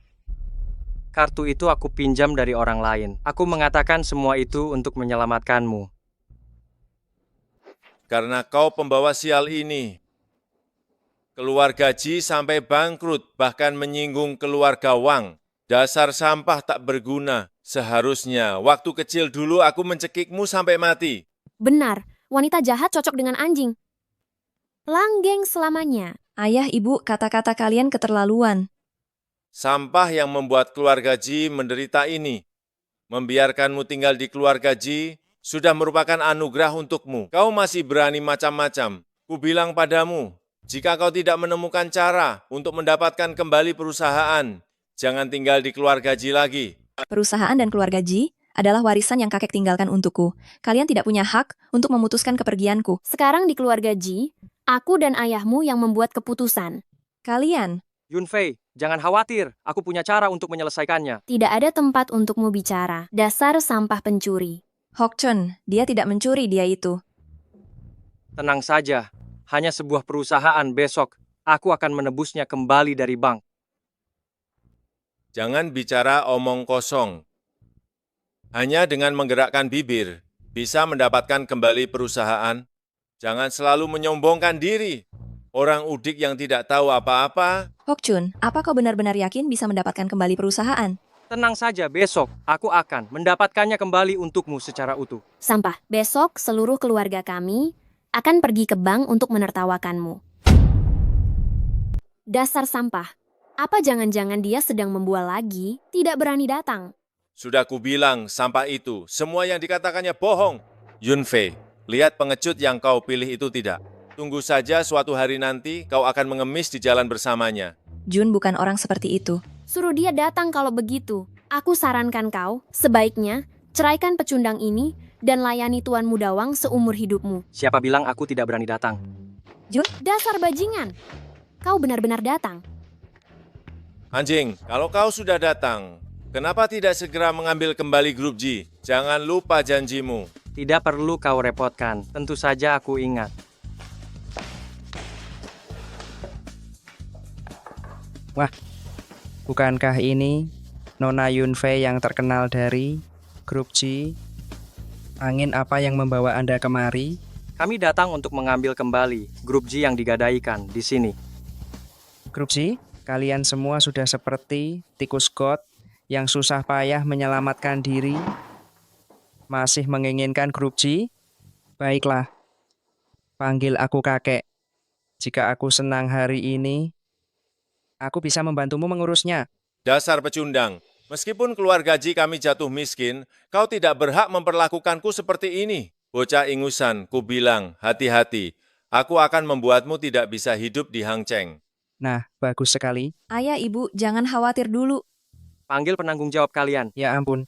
Kartu itu aku pinjam dari orang lain. Aku mengatakan semua itu untuk menyelamatkanmu. Karena kau pembawa sial ini. Keluarga Ji sampai bangkrut, bahkan menyinggung keluarga Wang. Dasar sampah tak berguna. Seharusnya waktu kecil dulu aku mencekikmu sampai mati. Benar, wanita jahat cocok dengan anjing. Langgeng selamanya. Ayah, ibu, kata-kata kalian keterlaluan. Sampah yang membuat keluarga Ji menderita ini. Membiarkanmu tinggal di keluarga Ji sudah merupakan anugerah untukmu. Kau masih berani macam-macam. Kubilang padamu, jika kau tidak menemukan cara untuk mendapatkan kembali perusahaan, jangan tinggal di keluarga Ji lagi. Perusahaan dan keluarga Ji adalah warisan yang kakek tinggalkan untukku. Kalian tidak punya hak untuk memutuskan kepergianku. Sekarang di keluarga Ji, aku dan ayahmu yang membuat keputusan. Kalian, Yunfei, jangan khawatir. Aku punya cara untuk menyelesaikannya. Tidak ada tempat untukmu bicara. Dasar sampah pencuri. Hokchun, dia tidak mencuri dia itu. Tenang saja. Hanya sebuah perusahaan besok. Aku akan menebusnya kembali dari bank. Jangan bicara omong kosong. Hanya dengan menggerakkan bibir, bisa mendapatkan kembali perusahaan. Jangan selalu menyombongkan diri. Orang udik yang tidak tahu apa-apa. Hokchun, apa kau benar-benar yakin bisa mendapatkan kembali perusahaan? Tenang saja, besok aku akan mendapatkannya kembali untukmu secara utuh. Sampah, besok seluruh keluarga kami akan pergi ke bank untuk menertawakanmu. Dasar sampah. Apa jangan-jangan dia sedang membual lagi, tidak berani datang? Sudah kubilang, sampah itu, semua yang dikatakannya bohong. Yunfei, lihat pengecut yang kau pilih itu tidak. Tunggu saja suatu hari nanti kau akan mengemis di jalan bersamanya. Jun bukan orang seperti itu. Suruh dia datang kalau begitu. Aku sarankan kau, sebaiknya ceraikan pecundang ini dan layani Tuan Mudawang seumur hidupmu. Siapa bilang aku tidak berani datang? Jun, dasar bajingan. Kau benar-benar datang. Anjing, kalau kau sudah datang, kenapa tidak segera mengambil kembali grup Ji? Jangan lupa janjimu. Tidak perlu kau repotkan. Tentu saja aku ingat. Wah, bukankah ini Nona Yunfei yang terkenal dari grup Ji? Angin apa yang membawa Anda kemari? Kami datang untuk mengambil kembali grup Ji yang digadaikan di sini. Grup Ji, kalian semua sudah seperti tikus got yang susah payah menyelamatkan diri. Masih menginginkan grup Ji? Baiklah, panggil aku kakek. Jika aku senang hari ini, aku bisa membantumu mengurusnya. Dasar pecundang, meskipun keluarga Ji kami jatuh miskin, kau tidak berhak memperlakukanku seperti ini. Bocah ingusan, ku bilang, hati-hati. Aku akan membuatmu tidak bisa hidup di Hang Cheng. Nah, bagus sekali. Ayah, ibu, jangan khawatir dulu. Panggil penanggung jawab kalian. Ya ampun.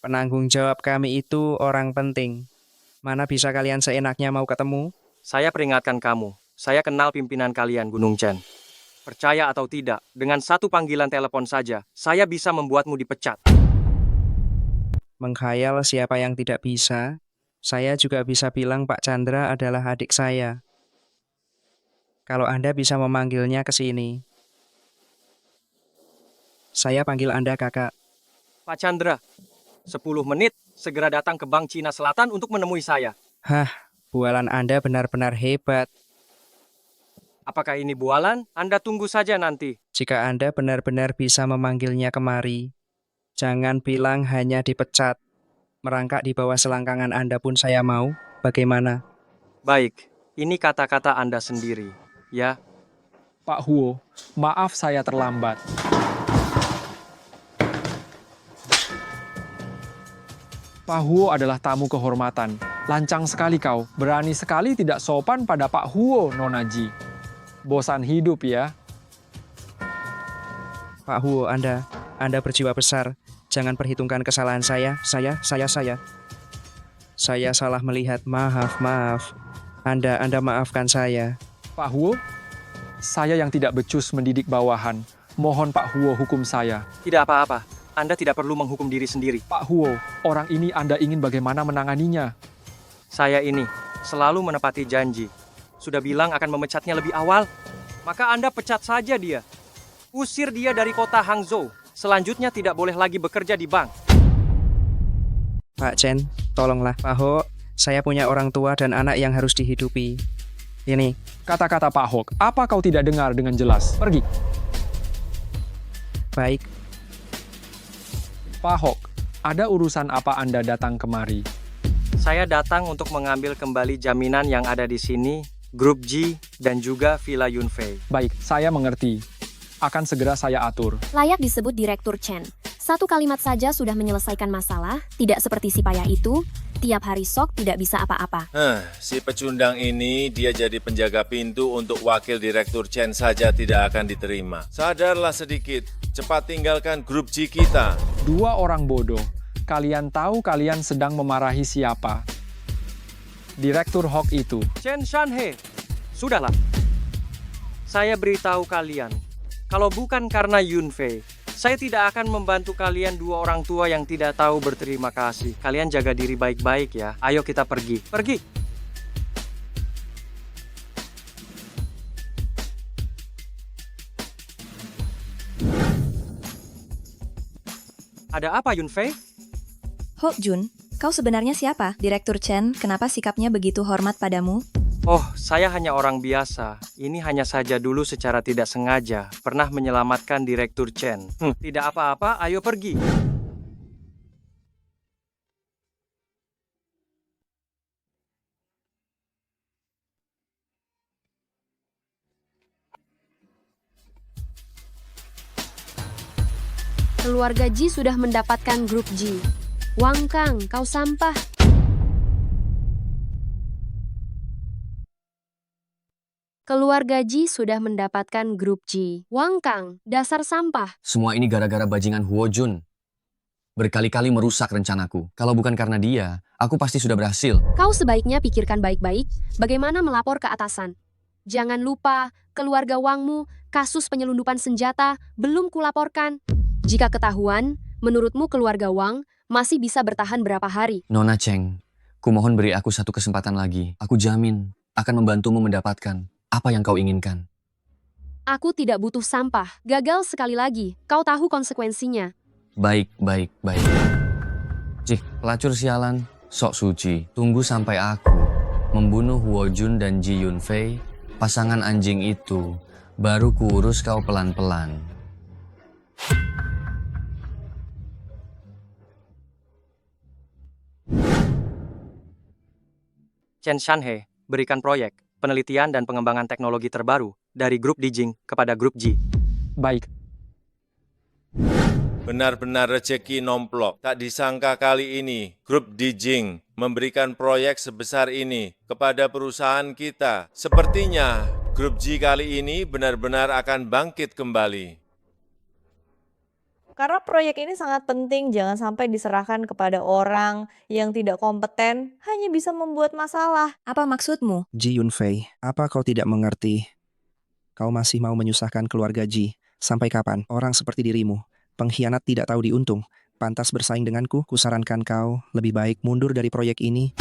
Penanggung jawab kami itu orang penting. Mana bisa kalian seenaknya mau ketemu? Saya peringatkan kamu. Saya kenal pimpinan kalian, Gunung Chen. Percaya atau tidak, dengan satu panggilan telepon saja, saya bisa membuatmu dipecat. Menghayal siapa yang tidak bisa, saya juga bisa bilang Pak Chandra adalah adik saya. Kalau Anda bisa memanggilnya ke sini. Saya panggil Anda kakak. Pak Chandra, 10 menit, segera datang ke Bank Cina Selatan untuk menemui saya. Hah, bualan Anda benar-benar hebat. Apakah ini bualan? Anda tunggu saja nanti. Jika Anda benar-benar bisa memanggilnya kemari, jangan bilang hanya dipecat. Merangkak di bawah selangkangan Anda pun saya mau. Bagaimana? Baik, ini kata-kata Anda sendiri, ya. Pak Huo, maaf saya terlambat. Pak Huo adalah tamu kehormatan. Lancang sekali kau, berani sekali tidak sopan pada Pak Huo, Nona Ji. Bosan hidup ya. Pak Huo, Anda berjiwa besar. Jangan perhitungkan kesalahan saya. Saya salah melihat. Maaf. Anda maafkan saya. Pak Huo, saya yang tidak becus mendidik bawahan. Mohon Pak Huo hukum saya. Tidak apa-apa. Anda tidak perlu menghukum diri sendiri. Pak Huo, orang ini Anda ingin bagaimana menanganinya? Saya ini selalu menepati janji. Sudah bilang akan memecatnya lebih awal. Maka Anda pecat saja dia. Usir dia dari kota Hangzhou. Selanjutnya tidak boleh lagi bekerja di bank. Pak Chen, tolonglah. Pak Ho, saya punya orang tua dan anak yang harus dihidupi. Ini. Kata-kata Pak Hok, apa kau tidak dengar dengan jelas? Pergi. Baik. Pak Hok, ada urusan apa Anda datang kemari? Saya datang untuk mengambil kembali jaminan yang ada di sini Grup G, dan juga Villa Yunfei. Baik, saya mengerti. Akan segera saya atur. Layak disebut Direktur Chen. Satu kalimat saja sudah menyelesaikan masalah, tidak seperti si payah itu. Tiap hari sok tidak bisa apa-apa. Si pecundang ini dia jadi penjaga pintu untuk wakil direktur Chen saja tidak akan diterima. Sadarlah sedikit, cepat tinggalkan grup G kita. Dua orang bodoh. Kalian tahu kalian sedang memarahi siapa? Direktur Hawk itu. Chen Shanhe, sudahlah. Saya beritahu kalian, kalau bukan karena Yunfei, saya tidak akan membantu kalian dua orang tua yang tidak tahu berterima kasih. Kalian jaga diri baik-baik ya. Ayo kita pergi. Pergi. Ada apa Yunfei? Ho Jun, kau sebenarnya siapa? Direktur Chen, kenapa sikapnya begitu hormat padamu? Oh, saya hanya orang biasa. Ini hanya saja dulu secara tidak sengaja pernah menyelamatkan Direktur Chen. Tidak apa-apa, ayo pergi. Keluarga Ji sudah mendapatkan grup G. Wang Kang, kau sampah. Keluarga Ji sudah mendapatkan grup G. Wang Kang, dasar sampah. Semua ini gara-gara bajingan Huo Jun. Berkali-kali merusak rencanaku. Kalau bukan karena dia, aku pasti sudah berhasil. Kau sebaiknya pikirkan baik-baik bagaimana melapor ke atasan. Jangan lupa, keluarga Wangmu, kasus penyelundupan senjata, belum kulaporkan. Jika ketahuan, menurutmu keluarga Wang masih bisa bertahan berapa hari? Nona Cheng, kumohon beri aku satu kesempatan lagi. Aku jamin akan membantumu mendapatkan apa yang kau inginkan. Aku tidak butuh sampah. Gagal sekali lagi. Kau tahu konsekuensinya. Baik. Cih, pelacur sialan, sok suci. Tunggu sampai aku membunuh Huo Jun dan Ji Yunfei, pasangan anjing itu, baru kuurus kau pelan-pelan. Chen Shanhe berikan proyek penelitian dan pengembangan teknologi terbaru dari grup Dijing kepada grup G. Baik. Benar-benar rezeki nomplok. Tak disangka kali ini grup Dijing memberikan proyek sebesar ini kepada perusahaan kita. Sepertinya grup G kali ini benar-benar akan bangkit kembali. Karena proyek ini sangat penting, jangan sampai diserahkan kepada orang yang tidak kompeten, hanya bisa membuat masalah. Apa maksudmu? Ji Yunfei, apa kau tidak mengerti? Kau masih mau menyusahkan keluarga Ji. Sampai kapan? Orang seperti dirimu, pengkhianat tidak tahu diuntung, pantas bersaing denganku? Kusarankan kau lebih baik mundur dari proyek ini.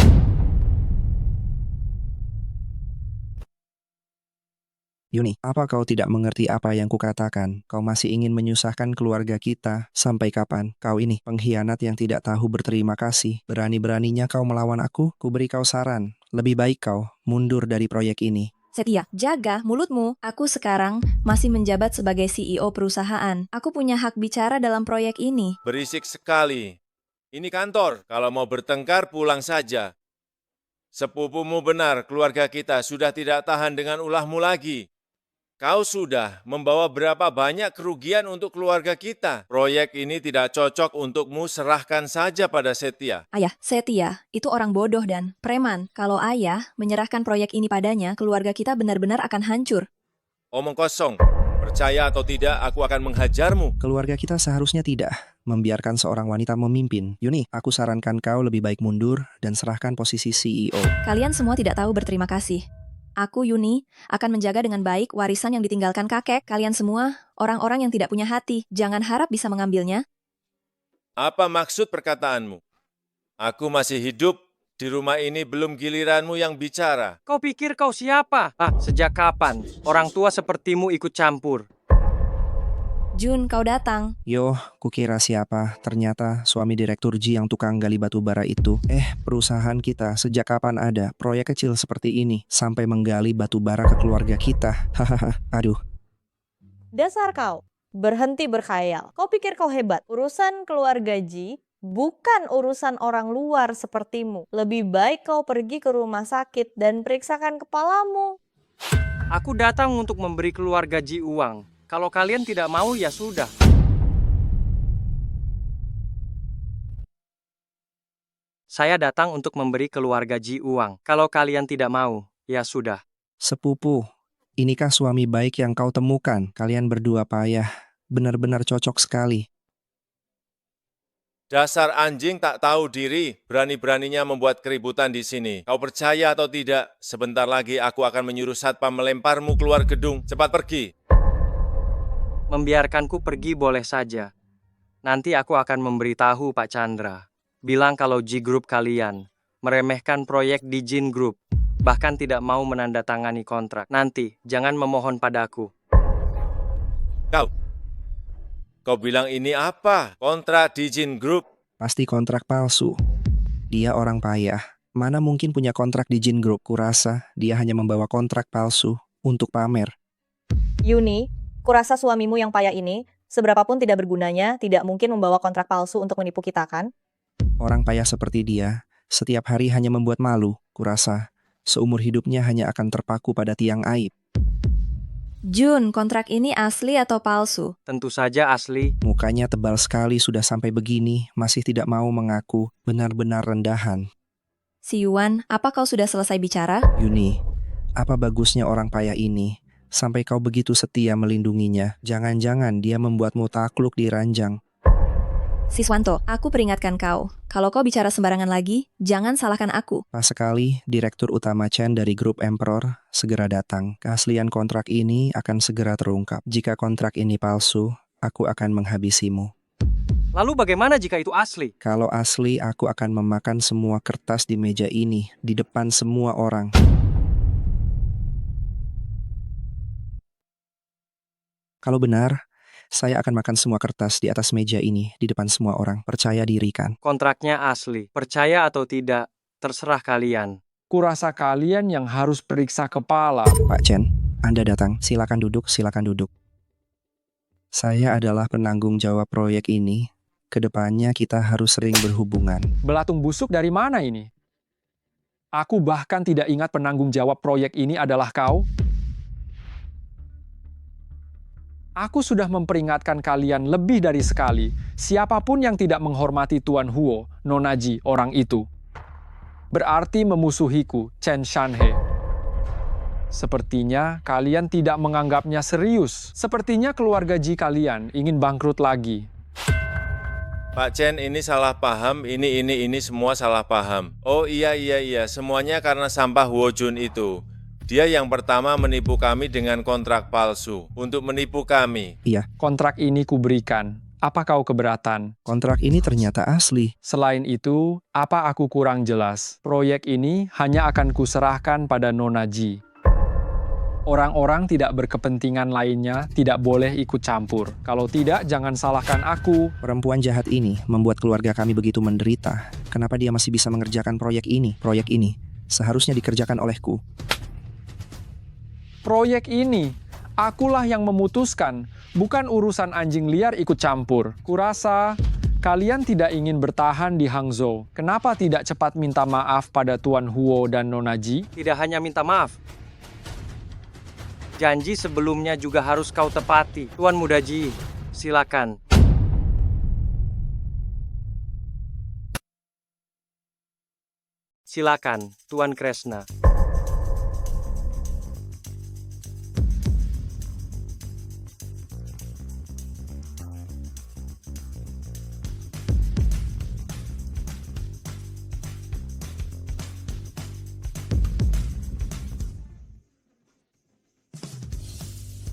Yuni, apa kau tidak mengerti apa yang kukatakan? Kau masih ingin menyusahkan keluarga kita. Sampai kapan? Kau ini pengkhianat yang tidak tahu berterima kasih. Berani-beraninya kau melawan aku? Kuberi kau saran. Lebih baik kau mundur dari proyek ini. Setia, jaga mulutmu. Aku sekarang masih menjabat sebagai CEO perusahaan. Aku punya hak bicara dalam proyek ini. Berisik sekali. Ini kantor. Kalau mau bertengkar, pulang saja. Sepupumu benar, keluarga kita sudah tidak tahan dengan ulahmu lagi. Kau sudah membawa berapa banyak kerugian untuk keluarga kita. Proyek ini tidak cocok untukmu, serahkan saja pada Setia. Ayah, Setia, itu orang bodoh dan preman. Kalau ayah menyerahkan proyek ini padanya, keluarga kita benar-benar akan hancur. Omong kosong. Percaya atau tidak, aku akan menghajarmu. Keluarga kita seharusnya tidak membiarkan seorang wanita memimpin. Yuni, aku sarankan kau lebih baik mundur dan serahkan posisi CEO. Kalian semua tidak tahu berterima kasih. Aku, Yuni, akan menjaga dengan baik warisan yang ditinggalkan kakek. Kalian semua, orang-orang yang tidak punya hati. Jangan harap bisa mengambilnya. Apa maksud perkataanmu? Aku masih hidup. Di rumah ini belum giliranmu yang bicara. Kau pikir kau siapa? Sejak kapan orang tua sepertimu ikut campur? Jun, kau datang. Yo, kukira siapa? Ternyata suami direktur Ji yang tukang gali batu bara itu. Perusahaan kita sejak kapan ada proyek kecil seperti ini sampai menggali batu bara ke keluarga kita? Hahaha, aduh. Dasar kau, berhenti berkhayal. Kau pikir kau hebat? Urusan keluarga Ji Bukan urusan orang luar sepertimu. Lebih baik kau pergi ke rumah sakit dan periksakan kepalamu. Aku datang untuk memberi keluarga Ji uang. Kalau kalian tidak mau, ya sudah. Saya datang untuk memberi keluarga Ji uang. Kalau kalian tidak mau, ya sudah. Sepupu, inikah suami baik yang kau temukan? Kalian berdua payah. Benar-benar cocok sekali. Dasar anjing tak tahu diri, berani-beraninya membuat keributan di sini. Kau percaya atau tidak, sebentar lagi aku akan menyuruh satpam melemparmu keluar gedung. Cepat pergi. Membiarkanku pergi boleh saja. Nanti aku akan memberitahu Pak Chandra. Bilang kalau G Group kalian meremehkan proyek di Jin Group, bahkan tidak mau menandatangani kontrak. Nanti jangan memohon padaku. Kau bilang ini apa? Kontrak di Jin Group. Pasti kontrak palsu. Dia orang payah. Mana mungkin punya kontrak di Jin Group? Kurasa dia hanya membawa kontrak palsu untuk pamer. Yuni, kurasa suamimu yang payah ini, seberapapun tidak bergunanya, tidak mungkin membawa kontrak palsu untuk menipu kita kan? Orang payah seperti dia, setiap hari hanya membuat malu. Kurasa seumur hidupnya hanya akan terpaku pada tiang aib. Jun, kontrak ini asli atau palsu? Tentu saja asli. Mukanya tebal sekali sudah sampai begini, masih tidak mau mengaku. Benar-benar rendahan. Si Yuan, apa kau sudah selesai bicara? Yuni, apa bagusnya orang payah ini? Sampai kau begitu setia melindunginya. Jangan-jangan dia membuatmu takluk di ranjang. Siswanto, aku peringatkan kau. Kalau kau bicara sembarangan lagi, jangan salahkan aku. Pas sekali, Direktur Utama Chen dari grup Emperor segera datang. Keaslian kontrak ini akan segera terungkap. Jika kontrak ini palsu, aku akan menghabisimu. Lalu bagaimana jika itu asli? Kalau asli, aku akan memakan semua kertas di meja ini, di depan semua orang. Kalau benar, saya akan makan semua kertas di atas meja ini, di depan semua orang. Percaya diri kan? Kontraknya asli. Percaya atau tidak, terserah kalian. Kurasa kalian yang harus periksa kepala. Pak Chen, Anda datang. Silakan duduk, silakan duduk. Saya adalah penanggung jawab proyek ini. Kedepannya kita harus sering berhubungan. Belatung busuk dari mana ini? Aku bahkan tidak ingat penanggung jawab proyek ini adalah kau. Aku sudah memperingatkan kalian lebih dari sekali. Siapapun yang tidak menghormati Tuan Huo, Nona Ji, orang itu, berarti memusuhiku, Chen Shanhe. Sepertinya kalian tidak menganggapnya serius. Sepertinya keluarga Ji kalian ingin bangkrut lagi. Pak Chen, ini salah paham, ini semua salah paham. Oh iya, semuanya karena sampah Huo Jun itu. Dia yang pertama menipu kami dengan kontrak palsu. Untuk menipu kami. Iya. Kontrak ini kuberikan. Apa kau keberatan? Kontrak ini ternyata asli. Selain itu, apa aku kurang jelas? Proyek ini hanya akan kuserahkan pada Nona Ji. Orang-orang tidak berkepentingan lainnya tidak boleh ikut campur. Kalau tidak, jangan salahkan aku. Perempuan jahat ini membuat keluarga kami begitu menderita. Kenapa dia masih bisa mengerjakan proyek ini? Proyek ini seharusnya dikerjakan olehku. Proyek ini, akulah yang memutuskan, bukan urusan anjing liar ikut campur. Kurasa kalian tidak ingin bertahan di Hangzhou. Kenapa tidak cepat minta maaf pada Tuan Huo dan Nona Ji? Tidak hanya minta maaf. Janji sebelumnya juga harus kau tepati. Tuan Muda Ji, silakan. Silakan, Tuan Kresna.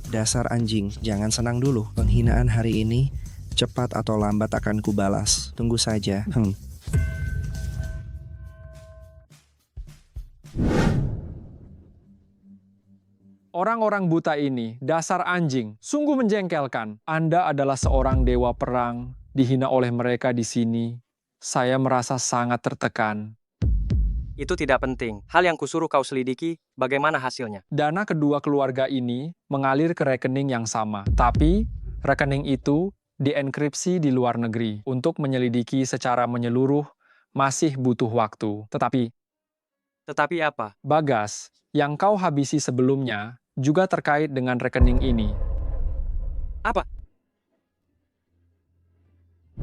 Dasar anjing, jangan senang dulu. Penghinaan hari ini cepat atau lambat akan kubalas. Tunggu saja. Orang-orang buta ini, dasar anjing, sungguh menjengkelkan. Anda adalah seorang dewa perang, dihina oleh mereka di sini. Saya merasa sangat tertekan. Itu tidak penting. Hal yang kusuruh kau selidiki, bagaimana hasilnya? Dana kedua keluarga ini mengalir ke rekening yang sama. Tapi, rekening itu dienkripsi di luar negeri. Untuk menyelidiki secara menyeluruh masih butuh waktu. Tetapi apa? Bagas, yang kau habisi sebelumnya juga terkait dengan rekening ini. Apa?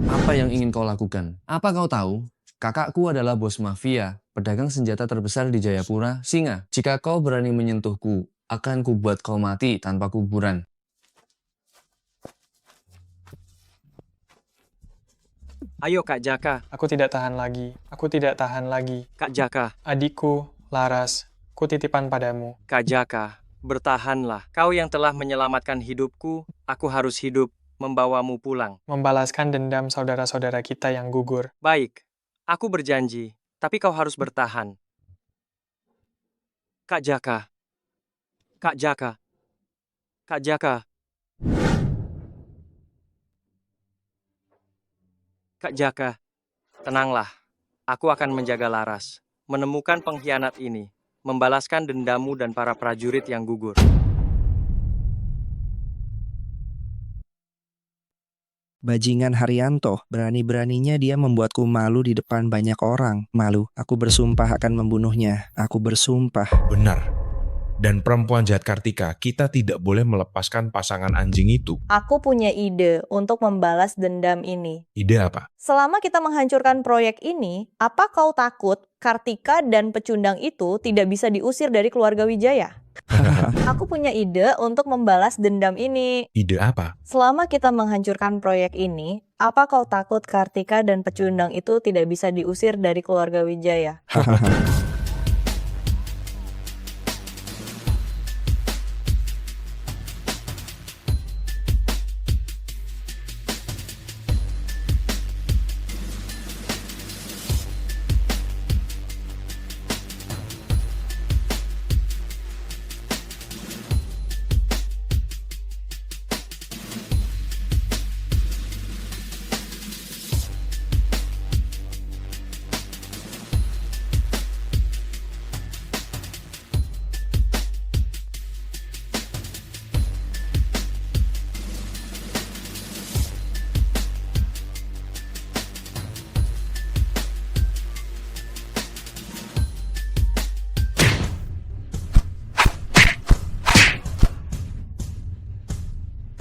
Apa yang ingin kau lakukan? Apa kau tahu? Kakakku adalah bos mafia, pedagang senjata terbesar di Jayapura, Singa. Jika kau berani menyentuhku, akan kubuat kau mati tanpa kuburan. Ayo Kak Jaka. Aku tidak tahan lagi. Aku tidak tahan lagi. Kak Jaka. Adikku, Laras, kutitipan padamu. Kak Jaka, bertahanlah. Kau yang telah menyelamatkan hidupku, aku harus hidup membawamu pulang. Membalaskan dendam saudara-saudara kita yang gugur. Baik, aku berjanji, tapi kau harus bertahan. Kak Jaka. Kak Jaka. Kak Jaka. Kak Jaka, tenanglah. Aku akan menjaga Laras, menemukan pengkhianat ini, membalaskan dendammu dan para prajurit yang gugur. Bajingan Haryanto, berani-beraninya dia membuatku malu di depan banyak orang. Malu, aku bersumpah akan membunuhnya. Aku bersumpah. Benar. Dan perempuan jahat Kartika, kita tidak boleh melepaskan pasangan anjing itu. Aku punya ide untuk membalas dendam ini. Ide apa? Selama kita menghancurkan proyek ini, apa kau takut Kartika dan pecundang itu tidak bisa diusir dari keluarga Wijaya? Aku punya ide untuk membalas dendam ini. Ide apa? Selama kita menghancurkan proyek ini, apa kau takut Kartika dan pecundang itu tidak bisa diusir dari keluarga Wijaya?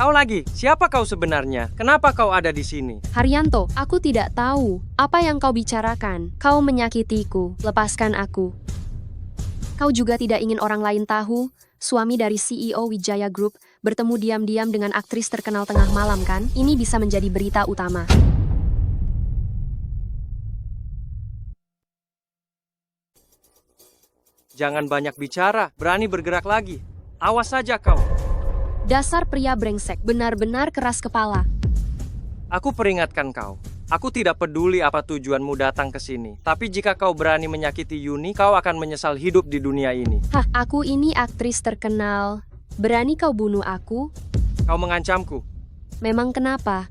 Kau lagi, siapa kau sebenarnya? Kenapa kau ada di sini? Haryanto, aku tidak tahu apa yang kau bicarakan. Kau menyakitiku, lepaskan aku. Kau juga tidak ingin orang lain tahu, suami dari CEO Wijaya Group bertemu diam-diam dengan aktris terkenal tengah malam kan? Ini bisa menjadi berita utama. Jangan banyak bicara, berani bergerak lagi. Awas saja kau. Dasar pria brengsek, benar-benar keras kepala. Aku peringatkan kau. Aku tidak peduli apa tujuanmu datang ke sini. Tapi jika kau berani menyakiti Yuni, kau akan menyesal hidup di dunia ini. Hah, aku ini aktris terkenal. Berani kau bunuh aku? Kau mengancamku. Memang kenapa?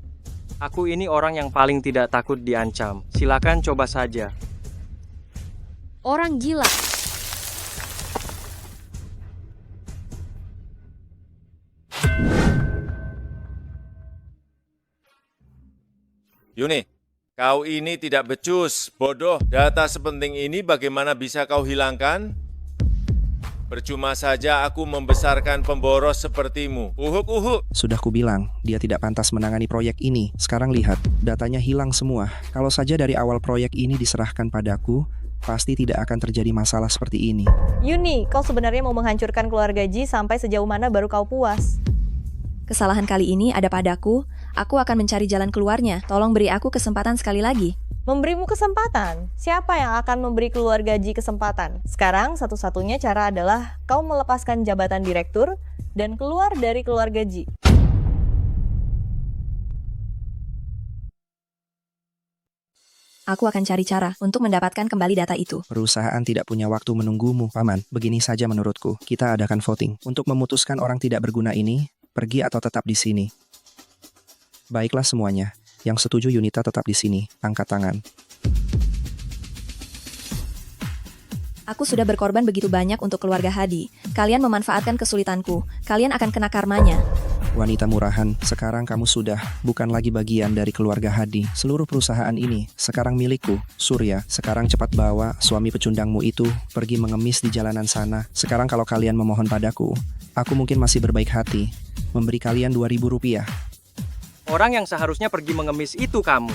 Aku ini orang yang paling tidak takut diancam. Silakan coba saja. Orang gila. Yuni, kau ini tidak becus, bodoh. Data sepenting ini bagaimana bisa kau hilangkan? Percuma saja aku membesarkan pemboros sepertimu. Uhuk. Sudah kubilang, dia tidak pantas menangani proyek ini. Sekarang lihat, datanya hilang semua. Kalau saja dari awal proyek ini diserahkan padaku, pasti tidak akan terjadi masalah seperti ini. Yuni, kau sebenarnya mau menghancurkan keluarga Ji sampai sejauh mana baru kau puas? Kesalahan kali ini ada padaku, aku akan mencari jalan keluarnya. Tolong beri aku kesempatan sekali lagi. Memberimu kesempatan? Siapa yang akan memberi keluarga Ji kesempatan? Sekarang satu-satunya cara adalah kau melepaskan jabatan direktur dan keluar dari keluarga Ji. Aku akan cari cara untuk mendapatkan kembali data itu. Perusahaan tidak punya waktu menunggumu, Paman. Begini saja menurutku, kita adakan voting. Untuk memutuskan orang tidak berguna ini, pergi atau tetap di sini. Baiklah semuanya. Yang setuju Yunita tetap di sini. Angkat tangan. Aku sudah berkorban begitu banyak untuk keluarga Hadi. Kalian memanfaatkan kesulitanku. Kalian akan kena karmanya. Wanita murahan, sekarang kamu sudah bukan lagi bagian dari keluarga Hadi. Seluruh perusahaan ini sekarang milikku. Surya, sekarang cepat bawa suami pecundangmu itu pergi mengemis di jalanan sana. Sekarang kalau kalian memohon padaku, aku mungkin masih berbaik hati memberi kalian 2.000 rupiah. Orang yang seharusnya pergi mengemis itu kamu.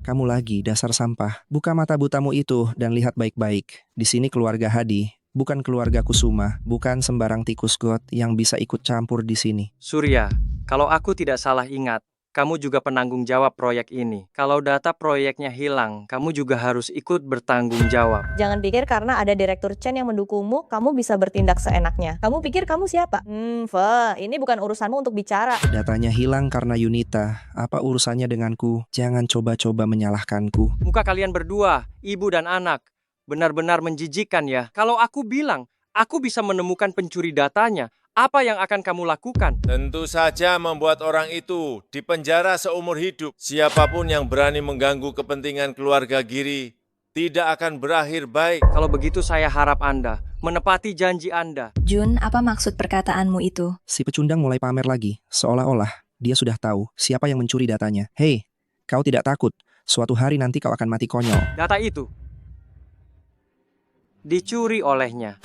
Kamu lagi, dasar sampah. Buka mata butamu itu dan lihat baik-baik. Di sini keluarga Hadi, bukan keluarga Kusuma, bukan sembarang tikus got yang bisa ikut campur di sini. Surya, kalau aku tidak salah ingat, kamu juga penanggung jawab proyek ini. Kalau data proyeknya hilang, kamu juga harus ikut bertanggung jawab. Jangan pikir karena ada Direktur Chen yang mendukungmu, kamu bisa bertindak seenaknya. Kamu pikir kamu siapa? Fe, ini bukan urusanmu untuk bicara. Datanya hilang karena Yunita. Apa urusannya denganku? Jangan coba-coba menyalahkanku. Muka kalian berdua, ibu dan anak, benar-benar menjijikkan ya. Kalau aku bilang, aku bisa menemukan pencuri datanya, apa yang akan kamu lakukan? Tentu saja membuat orang itu dipenjara seumur hidup. Siapapun yang berani mengganggu kepentingan keluarga Giri tidak akan berakhir baik. Kalau begitu saya harap Anda menepati janji Anda. Jun, apa maksud perkataanmu itu? Si pecundang mulai pamer lagi, seolah-olah dia sudah tahu siapa yang mencuri datanya. Hei, kau tidak takut? Suatu hari nanti kau akan mati konyol. Data itu dicuri olehnya.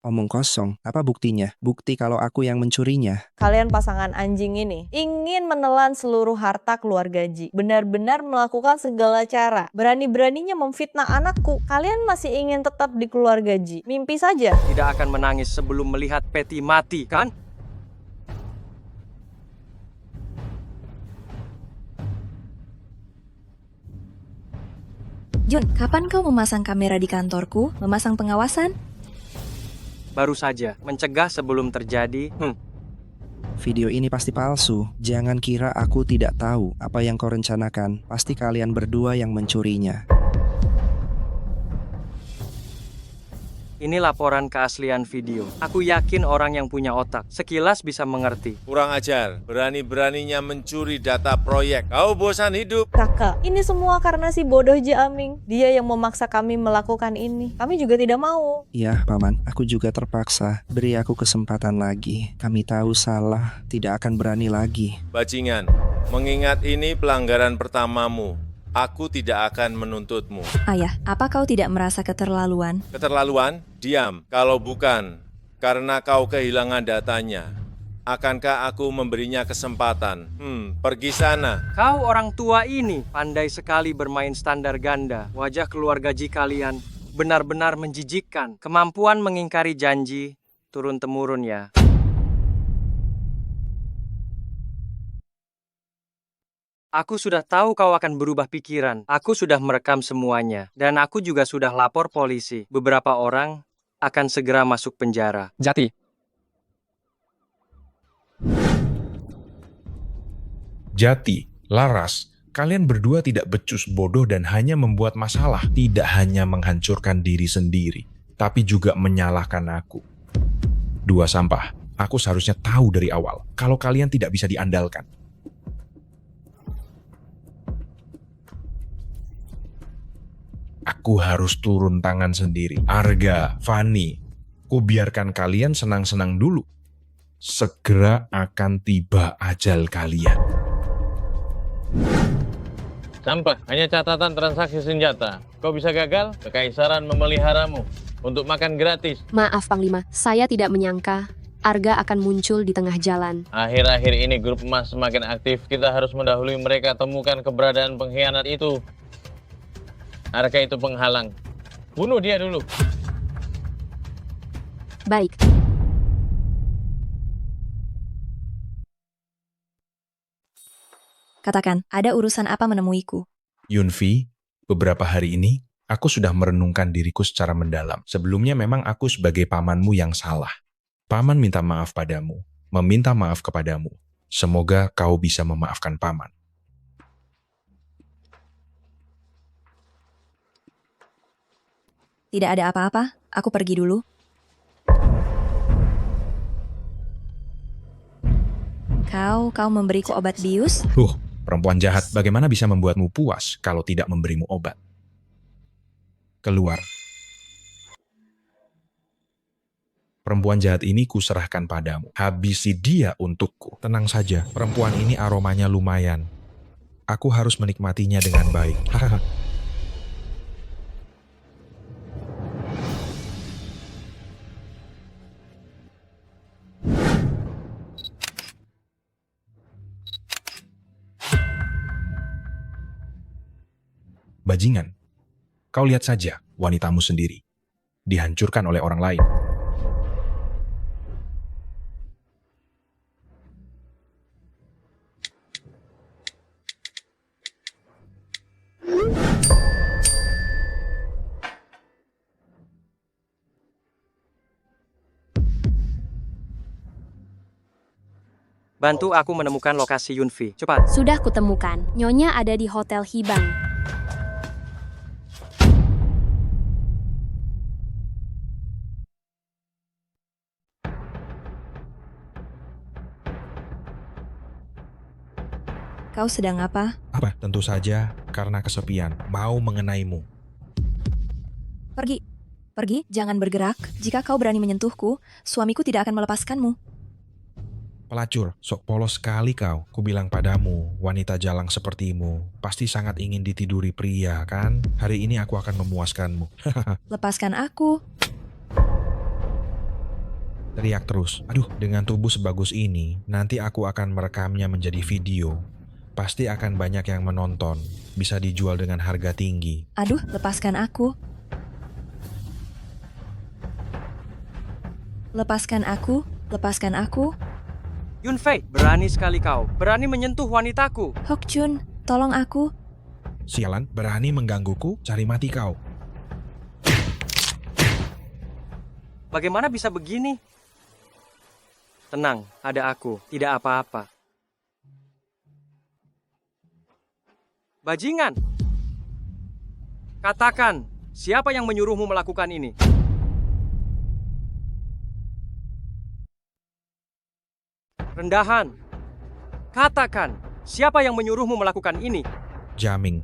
Omong kosong, apa buktinya? Bukti kalau aku yang mencurinya. Kalian pasangan anjing ini ingin menelan seluruh harta keluarga Ji. Benar-benar melakukan segala cara. Berani-beraninya memfitnah anakku. Kalian masih ingin tetap di keluarga Ji. Mimpi saja. Tidak akan menangis sebelum melihat Peti mati, kan? Jun, kapan kau memasang kamera di kantorku? Memasang pengawasan? Baru saja, mencegah sebelum terjadi. Video ini pasti palsu. Jangan kira aku tidak tahu apa yang kau rencanakan. Pasti kalian berdua yang mencurinya. Ini laporan keaslian video. Aku yakin orang yang punya otak sekilas bisa mengerti. Kurang ajar, berani-beraninya mencuri data proyek. Kau bosan hidup? Kakak, ini semua karena si bodoh Ji Aming. Dia yang memaksa kami melakukan ini. Kami juga tidak mau. Iya, Paman. Aku juga terpaksa. Beri aku kesempatan lagi. Kami tahu salah, tidak akan berani lagi. Bajingan, mengingat ini pelanggaran pertamamu, aku tidak akan menuntutmu. Ayah, apa kau tidak merasa keterlaluan? Keterlaluan? Diam. Kalau bukan, karena kau kehilangan datanya, akankah aku memberinya kesempatan? Pergi sana. Kau orang tua ini pandai sekali bermain standar ganda. Wajah keluarga Ji kalian benar-benar menjijikkan. Kemampuan mengingkari janji turun-temurun ya. Aku sudah tahu kau akan berubah pikiran. Aku sudah merekam semuanya. Dan aku juga sudah lapor polisi. Beberapa orang akan segera masuk penjara. Jati. Jati, Laras, kalian berdua tidak becus bodoh dan hanya membuat masalah. Tidak hanya menghancurkan diri sendiri, tapi juga menyalahkan aku. Dua sampah, aku seharusnya tahu dari awal kalau kalian tidak bisa diandalkan. Aku harus turun tangan sendiri. Arga, Fani, ku biarkan kalian senang-senang dulu. Segera akan tiba ajal kalian. Sampah, hanya catatan transaksi senjata. Kau bisa gagal, kekaisaran memeliharamu untuk makan gratis. Maaf Panglima, saya tidak menyangka Arga akan muncul di tengah jalan. Akhir-akhir ini grup emas semakin aktif. Kita harus mendahului mereka temukan keberadaan pengkhianat itu. Arga itu penghalang. Bunuh dia dulu. Baik. Katakan, ada urusan apa menemuiku? Yunfi, beberapa hari ini aku sudah merenungkan diriku secara mendalam. Sebelumnya memang aku sebagai pamanmu yang salah. Paman minta maaf padamu, meminta maaf kepadamu. Semoga kau bisa memaafkan paman. Tidak ada apa-apa, aku pergi dulu. Kau memberiku obat bius? Perempuan jahat, bagaimana bisa membuatmu puas kalau tidak memberimu obat? Keluar. Perempuan jahat ini kuserahkan padamu. Habisi dia untukku. Tenang saja, perempuan ini aromanya lumayan. Aku harus menikmatinya dengan baik. Hahaha. Bajingan, kau lihat saja wanitamu sendiri. Dihancurkan oleh orang lain. Bantu aku menemukan lokasi Yunfi. Cepat. Sudah kutemukan. Nyonya ada di Hotel Hibang. Kau sedang apa? Apa? Tentu saja karena kesepian, mau mengenaimu. Pergi. Pergi, jangan bergerak. Jika kau berani menyentuhku, suamiku tidak akan melepaskanmu. Pelacur, sok polos sekali kau. Kubilang padamu, wanita jalang sepertimu pasti sangat ingin ditiduri pria, kan? Hari ini aku akan memuaskanmu. Lepaskan aku. Teriak terus. Aduh, dengan tubuh sebagus ini, nanti aku akan merekamnya menjadi video. Pasti akan banyak yang menonton. Bisa dijual dengan harga tinggi. Aduh, lepaskan aku. Lepaskan aku. Lepaskan aku. Yunfei, berani sekali kau. Berani menyentuh wanitaku. Hokjun, tolong aku. Sialan, berani menggangguku, cari mati kau. Bagaimana bisa begini? Tenang, ada aku. Tidak apa-apa. Bajingan! Katakan, siapa yang menyuruhmu melakukan ini? Rendahan! Katakan, siapa yang menyuruhmu melakukan ini? Jiaming,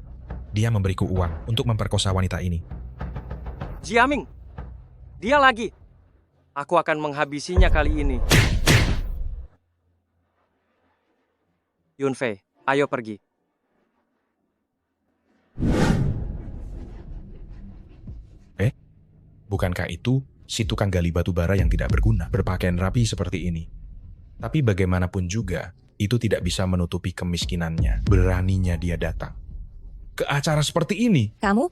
dia memberiku uang untuk memperkosa wanita ini. Jiaming! Dia lagi! Aku akan menghabisinya kali ini. Yunfei, ayo pergi. Bukankah itu si tukang gali batu bara yang tidak berguna, berpakaian rapi seperti ini? Tapi bagaimanapun juga, itu tidak bisa menutupi kemiskinannya. Beraninya dia datang ke acara seperti ini. Kamu?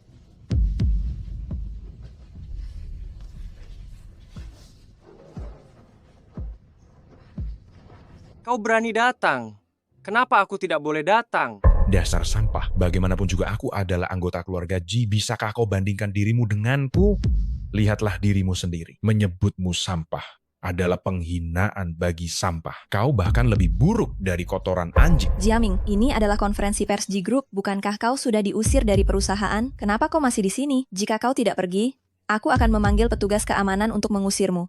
Kau berani datang. Kenapa aku tidak boleh datang? Dasar sampah, bagaimanapun juga aku adalah anggota keluarga Ji. Bisakah kau bandingkan dirimu denganku? Lihatlah dirimu sendiri. Menyebutmu sampah adalah penghinaan bagi sampah. Kau bahkan lebih buruk dari kotoran anjing. Jiaming, ini adalah konferensi pers Ji Group. Bukankah kau sudah diusir dari perusahaan? Kenapa kau masih di sini? Jika kau tidak pergi, aku akan memanggil petugas keamanan untuk mengusirmu.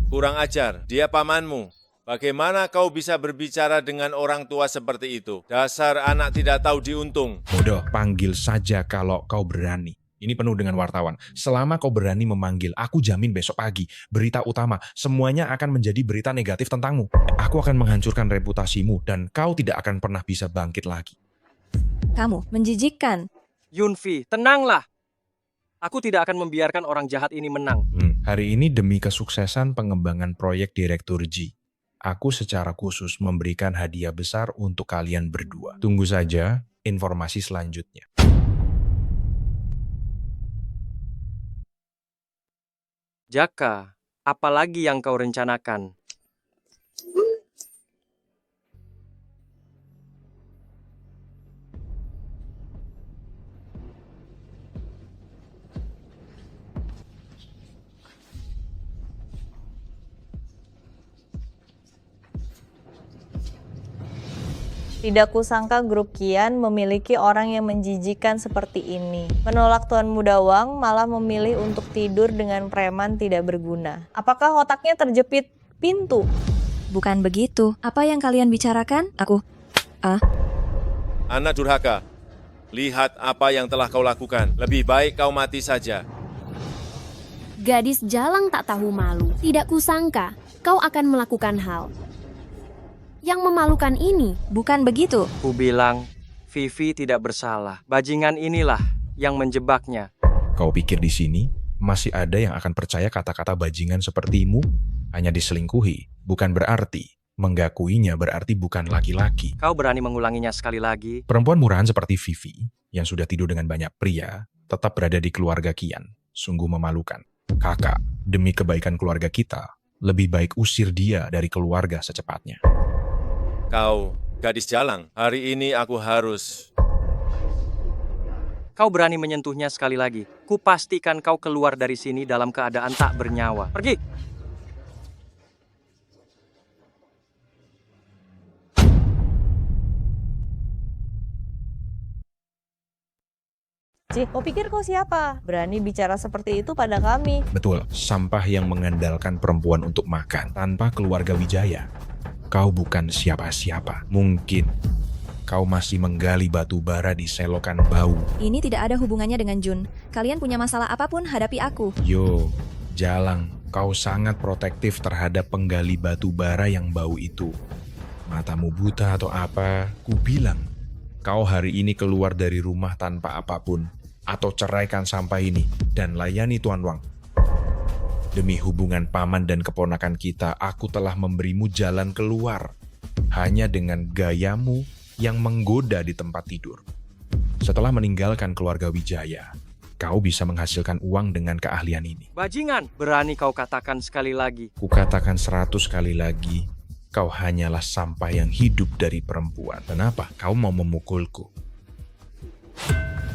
Kurang ajar, dia pamanmu. Bagaimana kau bisa berbicara dengan orang tua seperti itu? Dasar anak tidak tahu diuntung. Bodoh, panggil saja kalau kau berani. Ini penuh dengan wartawan. Selama kau berani memanggil, aku jamin besok pagi, berita utama, semuanya akan menjadi berita negatif tentangmu. Aku akan menghancurkan reputasimu dan kau tidak akan pernah bisa bangkit lagi. Kamu menjijikkan. Yunfi, tenanglah. Aku tidak akan membiarkan orang jahat ini menang. Hari ini demi kesuksesan pengembangan proyek Direktur Ji, aku secara khusus memberikan hadiah besar untuk kalian berdua. Tunggu saja informasi selanjutnya. Jaka, apa lagi yang kau rencanakan? Tidak kusangka grup Kian memiliki orang yang menjijikan seperti ini. Menolak Tuan Muda Wang, malah memilih untuk tidur dengan preman tidak berguna. Apakah otaknya terjepit pintu? Bukan begitu. Apa yang kalian bicarakan? Anak durhaka, lihat apa yang telah kau lakukan. Lebih baik kau mati saja. Gadis jalang tak tahu malu. Tidak kusangka kau akan melakukan hal yang memalukan ini. Bukan begitu. Ku bilang, Vivi tidak bersalah. Bajingan inilah yang menjebaknya. Kau pikir di sini masih ada yang akan percaya kata-kata bajingan sepertimu? Hanya diselingkuhi, bukan berarti menggakuinya berarti bukan laki-laki. Kau berani mengulanginya sekali lagi? Perempuan murahan seperti Vivi, yang sudah tidur dengan banyak pria, tetap berada di keluarga Kian. Sungguh memalukan. Kakak, demi kebaikan keluarga kita, lebih baik usir dia dari keluarga secepatnya. Kau, gadis jalang, hari ini aku harus... Kau berani menyentuhnya sekali lagi. Kupastikan kau keluar dari sini dalam keadaan tak bernyawa. Pergi! Ci, kau pikir kau siapa? Berani bicara seperti itu pada kami. Betul, sampah yang mengandalkan perempuan untuk makan tanpa keluarga Wijaya. Kau bukan siapa-siapa. Mungkin kau masih menggali batu bara di selokan bau. Ini tidak ada hubungannya dengan Jun. Kalian punya masalah apapun, hadapi aku. Yo, Jalang, kau sangat protektif terhadap penggali batu bara yang bau itu. Matamu buta atau apa? Ku bilang, kau hari ini keluar dari rumah tanpa apapun. Atau ceraikan sampah ini dan layani Tuan Wang. Demi hubungan paman dan keponakan kita, aku telah memberimu jalan keluar. Hanya dengan gayamu yang menggoda di tempat tidur. Setelah meninggalkan keluarga Wijaya, kau bisa menghasilkan uang dengan keahlian ini. Bajingan, berani kau katakan sekali lagi. Kukatakan 100 kali lagi, kau hanyalah sampah yang hidup dari perempuan. Kenapa? Kau mau memukulku?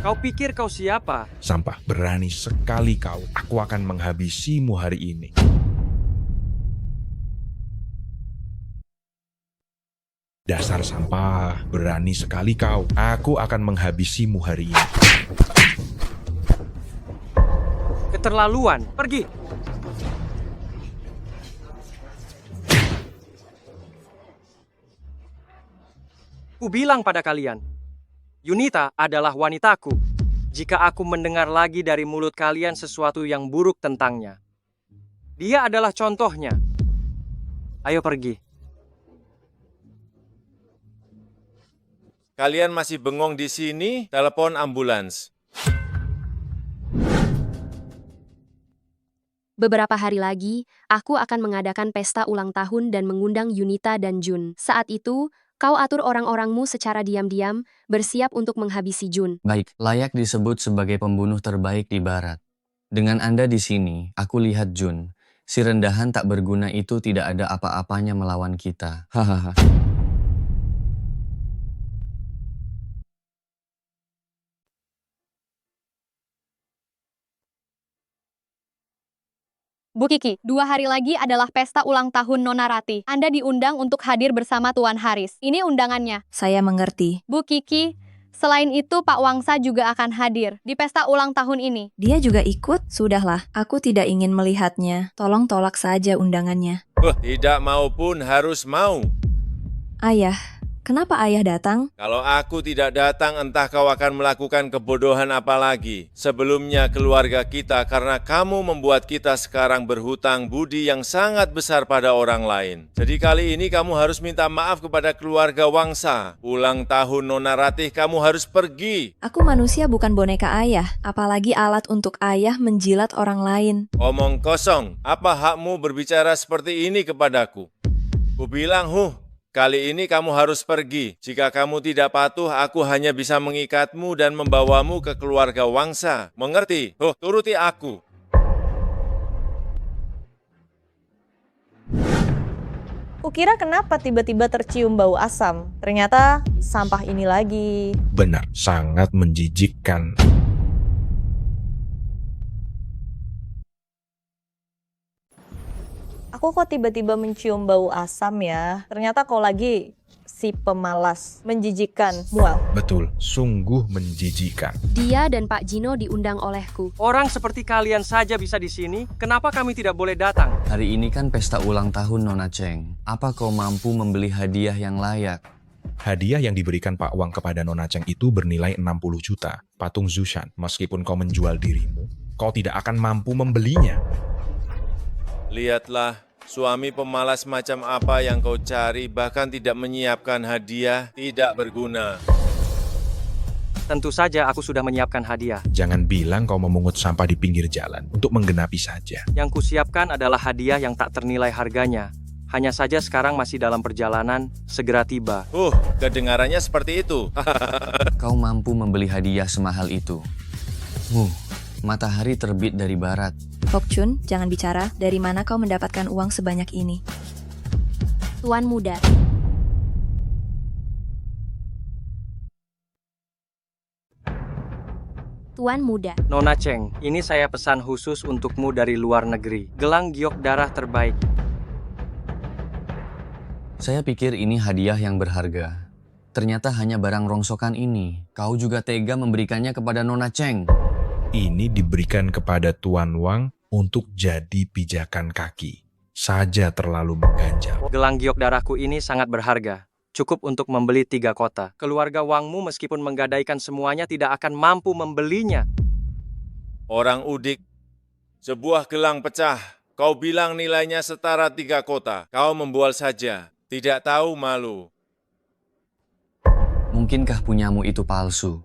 Kau pikir kau siapa? Sampah, berani sekali kau. Aku akan menghabisimu hari ini. Dasar sampah, berani sekali kau. Aku akan menghabisimu hari ini. Keterlaluan, pergi! Ku bilang pada kalian, Yunita adalah wanitaku. Jika aku mendengar lagi dari mulut kalian sesuatu yang buruk tentangnya, dia adalah contohnya. Ayo pergi. Kalian masih bengong di sini? Telepon ambulans. Beberapa hari lagi, aku akan mengadakan pesta ulang tahun dan mengundang Yunita dan Jun. Saat itu, kau atur orang-orangmu secara diam-diam, bersiap untuk menghabisi Jun. Baik, layak disebut sebagai pembunuh terbaik di barat. Dengan Anda di sini, aku lihat Jun. Si rendahan tak berguna itu tidak ada apa-apanya melawan kita. Hahaha. Bu Kiki, 2 hari lagi adalah pesta ulang tahun Nona Rati. Anda diundang untuk hadir bersama Tuan Haris. Ini undangannya. Saya mengerti. Bu Kiki, selain itu Pak Wangsa juga akan hadir di pesta ulang tahun ini. Dia juga ikut? Sudahlah, aku tidak ingin melihatnya. Tolong tolak saja undangannya. Tidak mau pun harus mau. Ayah, kenapa ayah datang? Kalau aku tidak datang, entah kau akan melakukan kebodohan apa lagi. Sebelumnya keluarga kita, karena kamu membuat kita sekarang berhutang budi yang sangat besar pada orang lain. Jadi kali ini kamu harus minta maaf kepada keluarga Wangsa. Ulang tahun Nona Ratih, kamu harus pergi. Aku manusia bukan boneka ayah, apalagi alat untuk ayah menjilat orang lain. Omong kosong, apa hakmu berbicara seperti ini kepadaku? Ku bilang, kali ini kamu harus pergi. Jika kamu tidak patuh, aku hanya bisa mengikatmu dan membawamu ke keluarga Wangsa. Mengerti? Turuti aku. Kukira kenapa tiba-tiba tercium bau asam. Ternyata sampah ini lagi. Benar, sangat menjijikkan. Aku kok tiba-tiba mencium bau asam ya? Ternyata kau lagi si pemalas, menjijikkan, mual. Betul, sungguh menjijikan. Dia dan Pak Jino diundang olehku. Orang seperti kalian saja bisa di sini, kenapa kami tidak boleh datang? Hari ini kan pesta ulang tahun Nona Cheng. Apa kau mampu membeli hadiah yang layak? Hadiah yang diberikan Pak Wang kepada Nona Cheng itu bernilai 60 juta, patung Zushan. Meskipun kau menjual dirimu, kau tidak akan mampu membelinya. Lihatlah, suami pemalas macam apa yang kau cari, bahkan tidak menyiapkan hadiah, tidak berguna. Tentu saja aku sudah menyiapkan hadiah. Jangan bilang kau memungut sampah di pinggir jalan untuk menggenapi saja. Yang kusiapkan adalah hadiah yang tak ternilai harganya. Hanya saja sekarang masih dalam perjalanan, segera tiba. Kedengarannya seperti itu. Kau mampu membeli hadiah semahal itu. Matahari terbit dari barat. Hokchun, jangan bicara. Dari mana kau mendapatkan uang sebanyak ini? Tuan muda. Tuan muda. Nona Cheng, ini saya pesan khusus untukmu dari luar negeri. Gelang giok darah terbaik. Saya pikir ini hadiah yang berharga. Ternyata hanya barang rongsokan ini. Kau juga tega memberikannya kepada Nona Cheng. Ini diberikan kepada Tuan Wang untuk jadi pijakan kaki. Saja terlalu mengganjal. Gelang giok darahku ini sangat berharga. Cukup untuk membeli 3 kota. Keluarga Wangmu meskipun menggadaikan semuanya tidak akan mampu membelinya. Orang udik, sebuah gelang pecah. Kau bilang nilainya setara 3 kota. Kau membual saja. Tidak tahu malu. Mungkinkah punyamu itu palsu?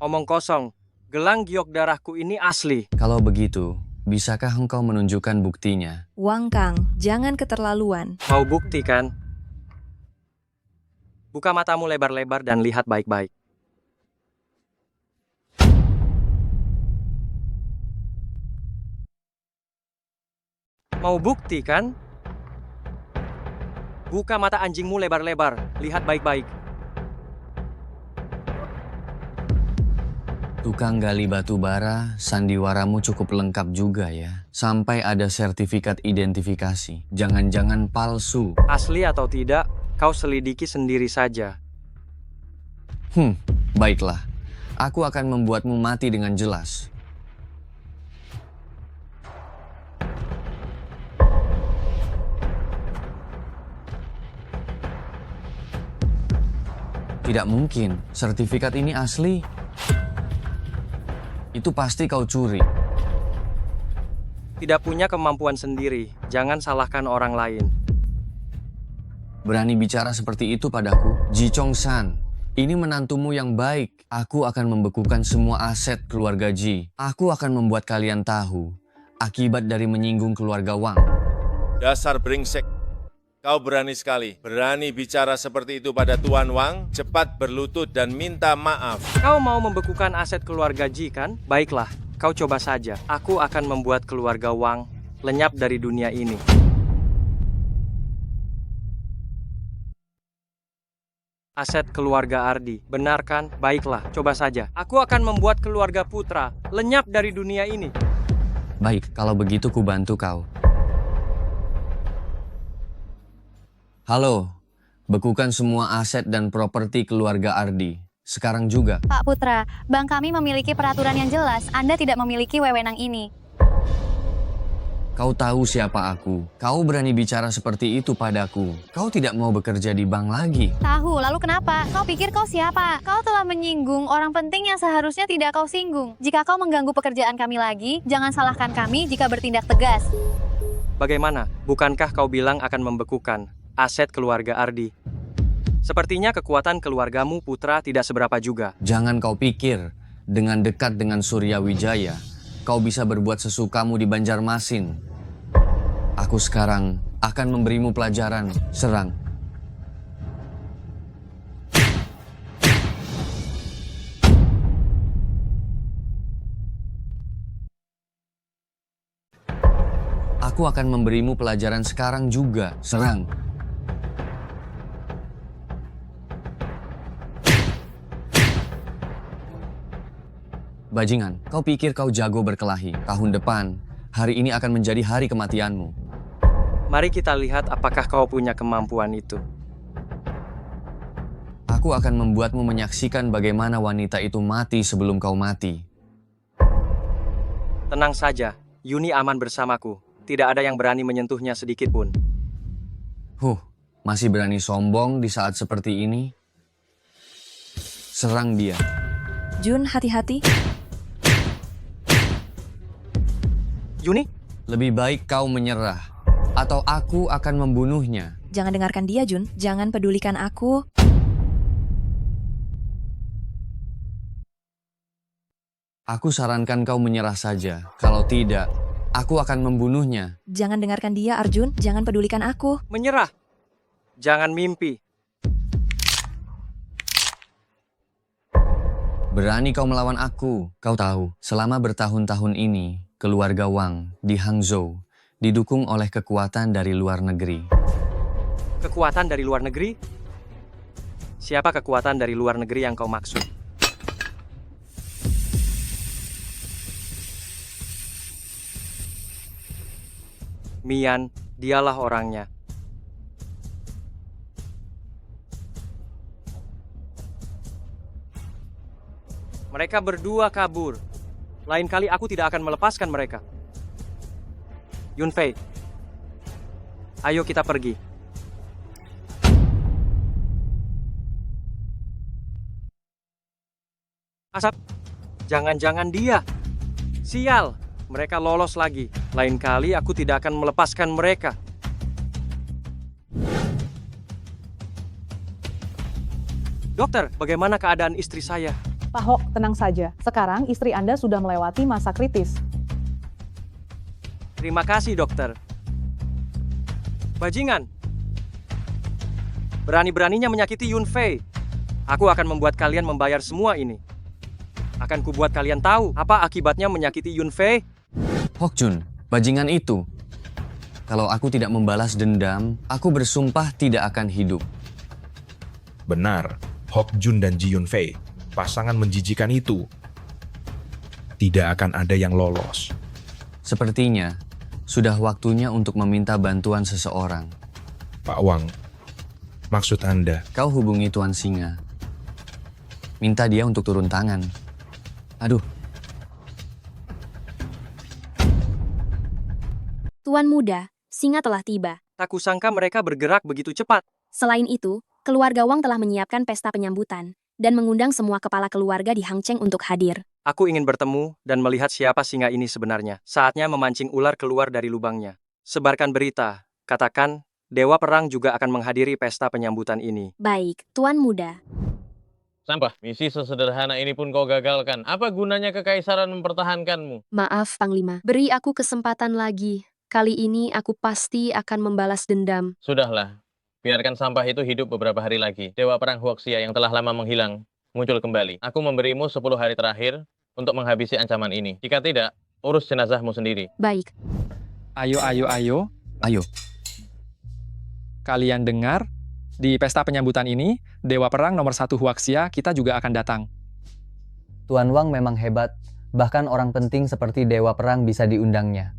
Omong kosong. Gelang giok darahku ini asli. Kalau begitu, bisakah engkau menunjukkan buktinya? Wang Kang, jangan keterlaluan. Mau bukti kan? Buka matamu lebar-lebar dan lihat baik-baik. Mau bukti kan? Buka mata anjingmu lebar-lebar, lihat baik-baik. Tukang gali batu bara, sandiwaramu cukup lengkap juga ya. Sampai ada sertifikat identifikasi. Jangan-jangan palsu. Asli atau tidak, kau selidiki sendiri saja. Baiklah. Aku akan membuatmu mati dengan jelas. Tidak mungkin, sertifikat ini asli. Itu pasti kau curi. Tidak punya kemampuan sendiri, jangan salahkan orang lain. Berani bicara seperti itu padaku? Ji Chong San, ini menantumu yang baik. Aku akan membekukan semua aset keluarga Ji. Aku akan membuat kalian tahu akibat dari menyinggung keluarga Wang. Dasar brengsek. Kau berani sekali. Berani bicara seperti itu pada Tuan Wang. Cepat berlutut dan minta maaf. Kau mau membekukan aset keluarga Ji kan? Baiklah, kau coba saja. Aku akan membuat keluarga Wang lenyap dari dunia ini. Aset keluarga Ardi, benar kan? Baiklah, coba saja. Aku akan membuat keluarga Putra lenyap dari dunia ini. Baik, kalau begitu ku bantu kau. Halo, bekukan semua aset dan properti keluarga Ardi. Sekarang juga. Pak Putra, bank kami memiliki peraturan yang jelas. Anda tidak memiliki wewenang ini. Kau tahu siapa aku. Kau berani bicara seperti itu padaku. Kau tidak mau bekerja di bank lagi. Tahu, lalu kenapa? Kau pikir kau siapa? Kau telah menyinggung orang penting yang seharusnya tidak kau singgung. Jika kau mengganggu pekerjaan kami lagi, jangan salahkan kami jika bertindak tegas. Bagaimana? Bukankah kau bilang akan membekukan aset keluarga Ardi? Sepertinya kekuatan keluargamu Putra tidak seberapa juga. Jangan kau pikir, dengan dekat dengan Surya Wijaya, kau bisa berbuat sesukamu di Banjarmasin. Aku sekarang akan memberimu pelajaran. Serang. Aku akan memberimu pelajaran sekarang juga. Serang. Bajingan, kau pikir kau jago berkelahi. Tahun depan, hari ini akan menjadi hari kematianmu. Mari kita lihat apakah kau punya kemampuan itu. Aku akan membuatmu menyaksikan bagaimana wanita itu mati sebelum kau mati. Tenang saja, Yuni aman bersamaku. Tidak ada yang berani menyentuhnya sedikit pun. Masih berani sombong di saat seperti ini? Serang dia. Jun, hati-hati. Yuni? Lebih baik kau menyerah, atau aku akan membunuhnya. Jangan dengarkan dia, Jun. Jangan pedulikan aku. Aku sarankan kau menyerah saja. Kalau tidak, aku akan membunuhnya. Jangan dengarkan dia, Arjun. Jangan pedulikan aku. Menyerah. Jangan mimpi. Berani kau melawan aku. Kau tahu, selama bertahun-tahun ini, keluarga Wang di Hangzhou didukung oleh kekuatan dari luar negeri. Kekuatan dari luar negeri? Siapa kekuatan dari luar negeri yang kau maksud? Mian, dialah orangnya. Mereka berdua kabur. Lain kali aku tidak akan melepaskan mereka. Yunfei, ayo kita pergi. Asap, jangan-jangan dia. Sial, mereka lolos lagi. Lain kali aku tidak akan melepaskan mereka. Dokter, bagaimana keadaan istri saya? Pak Hok, tenang saja. Sekarang istri Anda sudah melewati masa kritis. Terima kasih, dokter. Bajingan, berani-beraninya menyakiti Yunfei. Aku akan membuat kalian membayar semua ini. Akan kubuat kalian tahu apa akibatnya menyakiti Yunfei. Hokjun, bajingan itu. Kalau aku tidak membalas dendam, aku bersumpah tidak akan hidup. Benar, Hokjun dan Ji Yunfei, pasangan menjijikan itu, tidak akan ada yang lolos. Sepertinya, sudah waktunya untuk meminta bantuan seseorang. Pak Wang, maksud Anda? Kau hubungi Tuan Singa. Minta dia untuk turun tangan. Aduh. Tuan muda, Singa telah tiba. Tak kusangka mereka bergerak begitu cepat. Selain itu, keluarga Wang telah menyiapkan pesta penyambutan dan mengundang semua kepala keluarga di Hangzhou untuk hadir. Aku ingin bertemu dan melihat siapa singa ini sebenarnya. Saatnya memancing ular keluar dari lubangnya. Sebarkan berita. Katakan, Dewa Perang juga akan menghadiri pesta penyambutan ini. Baik, Tuan muda. Sampah, misi sesederhana ini pun kau gagalkan. Apa gunanya kekaisaran mempertahankanmu? Maaf, Panglima. Beri aku kesempatan lagi. Kali ini aku pasti akan membalas dendam. Sudahlah, biarkan sampah itu hidup beberapa hari lagi. Dewa Perang Huoxia yang telah lama menghilang, muncul kembali. Aku memberimu 10 hari terakhir untuk menghabisi ancaman ini. Jika tidak, urus jenazahmu sendiri. Baik. Ayo. Ayo. Kalian dengar? Di pesta penyambutan ini, Dewa Perang nomor 1 Huoxia kita juga akan datang. Tuan Wang memang hebat, bahkan orang penting seperti Dewa Perang bisa diundangnya.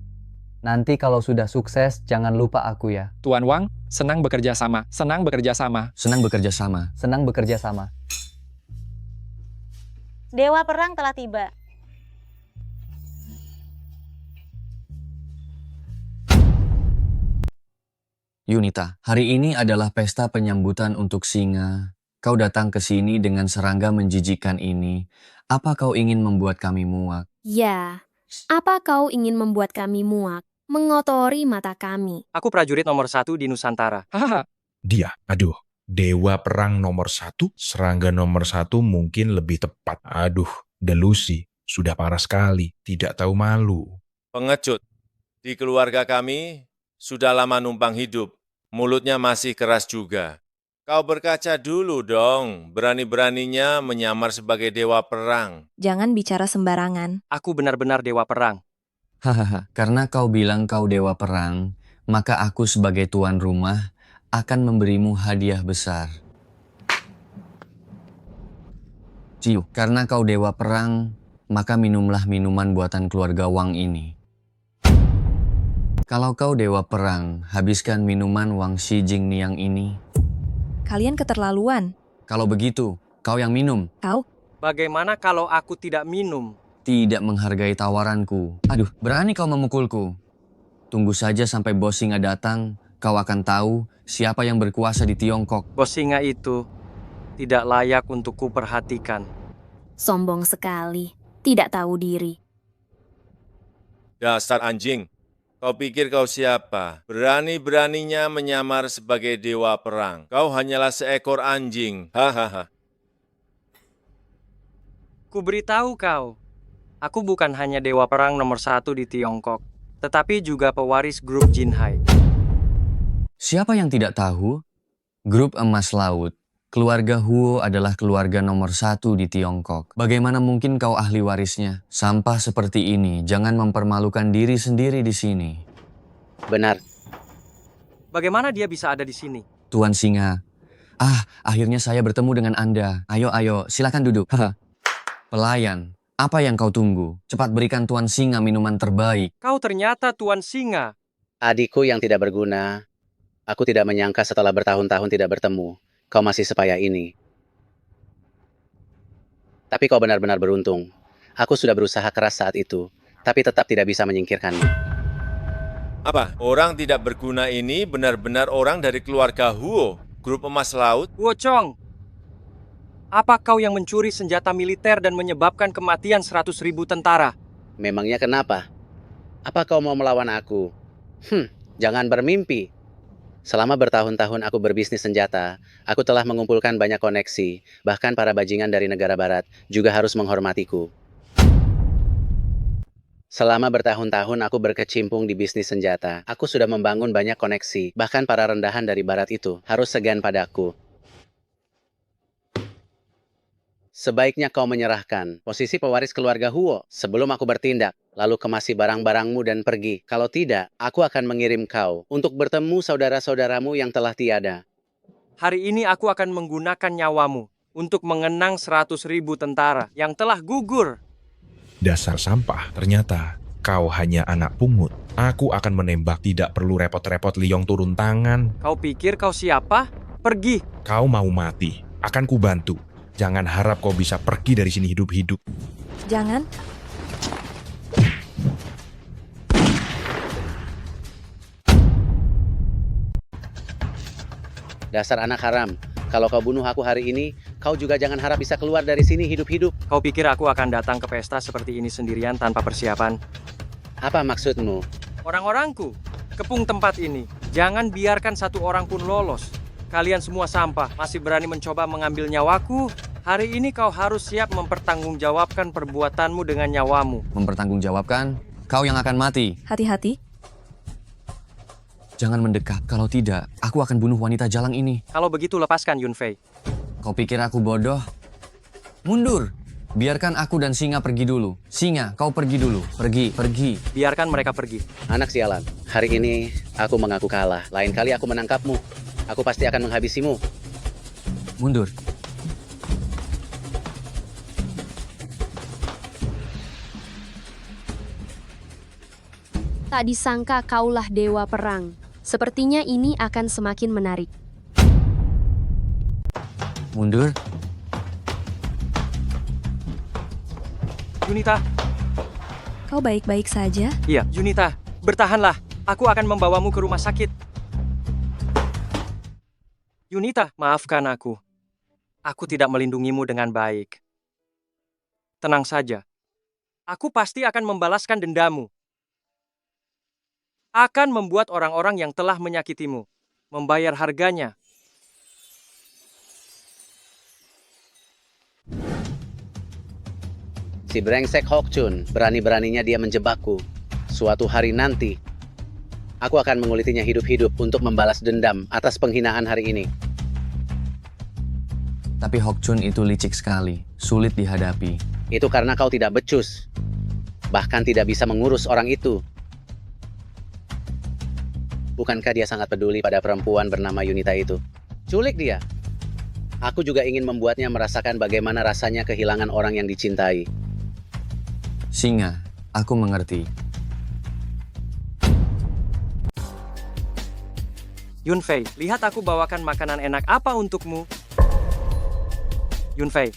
Nanti kalau sudah sukses, jangan lupa aku ya. Tuan Wang, senang bekerja sama. Senang bekerja sama. Senang bekerja sama. Senang bekerja sama. Dewa Perang telah tiba. Yunita, hari ini adalah pesta penyambutan untuk Singa. Kau datang ke sini dengan serangga menjijikan ini. Apa kau ingin membuat kami muak? Ya, apa kau ingin membuat kami muak? Mengotori mata kami. Aku prajurit nomor 1 di Nusantara. Dia, aduh, Dewa Perang nomor 1, serangga nomor 1 mungkin lebih tepat. Aduh, delusi, sudah parah sekali, tidak tahu malu. Pengecut, di keluarga kami sudah lama numpang hidup, mulutnya masih keras juga. Kau berkaca dulu dong, berani-beraninya menyamar sebagai Dewa Perang. Jangan bicara sembarangan. Aku benar-benar Dewa Perang. Hahaha, karena kau bilang kau Dewa Perang, maka aku sebagai tuan rumah akan memberimu hadiah besar. Ciu, karena kau Dewa Perang, maka minumlah minuman buatan keluarga Wang ini. Kalau kau Dewa Perang, habiskan minuman Wang Shi Jingniang ini. Kalian keterlaluan. Kalau begitu, kau yang minum. Kau? Bagaimana kalau aku tidak minum? Tidak menghargai tawaranku. Aduh, berani kau memukulku. Tunggu saja sampai bos singa datang, kau akan tahu siapa yang berkuasa di Tiongkok. Bos singa itu tidak layak untuk kuperhatikan. Sombong sekali, tidak tahu diri. Dasar anjing. Kau pikir kau siapa? Berani-beraninya menyamar sebagai dewa perang. Kau hanyalah seekor anjing. Hahaha. Ku beritahu kau, aku bukan hanya dewa perang nomor 1 di Tiongkok, tetapi juga pewaris grup Jinhai. Siapa yang tidak tahu? Grup Emas Laut, keluarga Huo adalah keluarga nomor 1 di Tiongkok. Bagaimana mungkin kau ahli warisnya? Sampah seperti ini, jangan mempermalukan diri sendiri di sini. Benar. Bagaimana dia bisa ada di sini? Tuan Singa. Akhirnya saya bertemu dengan Anda. Ayo, silakan duduk. Pelayan, apa yang kau tunggu? Cepat berikan Tuan Singa minuman terbaik. Kau ternyata Tuan Singa. Adikku yang tidak berguna. Aku tidak menyangka setelah bertahun-tahun tidak bertemu, kau masih sepayah ini. Tapi kau benar-benar beruntung. Aku sudah berusaha keras saat itu, tapi tetap tidak bisa menyingkirkanmu. Apa? Orang tidak berguna ini benar-benar orang dari keluarga Huo, grup Emas Laut? Huo Chong, apa kau yang mencuri senjata militer dan menyebabkan kematian 100.000 tentara? Memangnya kenapa? Apa kau mau melawan aku? Jangan bermimpi. Selama bertahun-tahun aku berbisnis senjata, aku telah mengumpulkan banyak koneksi, bahkan para bajingan dari negara barat juga harus menghormatiku. Selama bertahun-tahun aku berkecimpung di bisnis senjata, aku sudah membangun banyak koneksi, bahkan para rendahan dari barat itu harus segan padaku. Sebaiknya kau menyerahkan posisi pewaris keluarga Huo sebelum aku bertindak, lalu kemasi barang-barangmu dan pergi. Kalau tidak, aku akan mengirim kau untuk bertemu saudara-saudaramu yang telah tiada. Hari ini aku akan menggunakan nyawamu untuk mengenang 100.000 tentara yang telah gugur. Dasar sampah, ternyata kau hanya anak pungut. Aku akan menembak, tidak perlu repot-repot Liong turun tangan. Kau pikir kau siapa? Pergi. Kau mau mati, akan kubantu. Jangan harap kau bisa pergi dari sini hidup-hidup. Jangan. Dasar anak haram. Kalau kau bunuh aku hari ini, kau juga jangan harap bisa keluar dari sini hidup-hidup. Kau pikir aku akan datang ke pesta seperti ini sendirian tanpa persiapan? Apa maksudmu? Orang-orangku, kepung tempat ini. Jangan biarkan satu orang pun lolos. Kalian semua sampah, masih berani mencoba mengambil nyawaku? Hari ini kau harus siap mempertanggungjawabkan perbuatanmu dengan nyawamu. Mempertanggungjawabkan? Kau yang akan mati. Hati-hati. Jangan mendekat, kalau tidak, aku akan bunuh wanita jalang ini. Kalau begitu lepaskan Yunfei. Kau pikir aku bodoh? Mundur! Biarkan aku dan Singa pergi dulu. Singa, kau pergi dulu. Pergi. Biarkan mereka pergi. Anak sialan, hari ini aku mengaku kalah. Lain kali aku menangkapmu. Aku pasti akan menghabisimu. Mundur. Tak disangka kaulah dewa perang. Sepertinya ini akan semakin menarik. Mundur. Junita. Kau baik-baik saja? Iya, Junita. Bertahanlah. Aku akan membawamu ke rumah sakit. Junita, maafkan aku. Aku tidak melindungimu dengan baik. Tenang saja. Aku pasti akan membalaskan dendamu. Akan membuat orang-orang yang telah menyakitimu membayar harganya. Si brengsek Hokchun, berani-beraninya dia menjebakku. Suatu hari nanti, aku akan mengulitinya hidup-hidup untuk membalas dendam atas penghinaan hari ini. Tapi Hokchun itu licik sekali, sulit dihadapi. Itu karena kau tidak becus, bahkan tidak bisa mengurus orang itu. Bukankah dia sangat peduli pada perempuan bernama Yunita itu? Culik dia. Aku juga ingin membuatnya merasakan bagaimana rasanya kehilangan orang yang dicintai. Singa, aku mengerti. Yunfei, lihat aku bawakan makanan enak apa untukmu. Yunfei.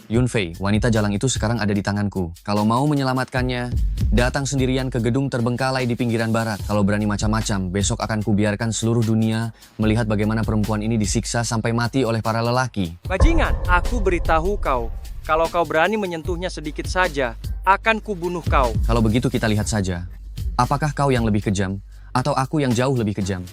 Yunfei, wanita jalang itu sekarang ada di tanganku. Kalau mau menyelamatkannya, Datang sendirian ke gedung terbengkalai di pinggiran barat. Kalau berani macam-macam, besok akan kubiarkan seluruh dunia melihat bagaimana perempuan ini disiksa sampai mati oleh para lelaki. Bajingan, aku beritahu kau, kalau kau berani menyentuhnya sedikit saja, akan kubunuh kau. Kalau begitu kita lihat saja, apakah kau yang lebih kejam atau aku yang jauh lebih kejam?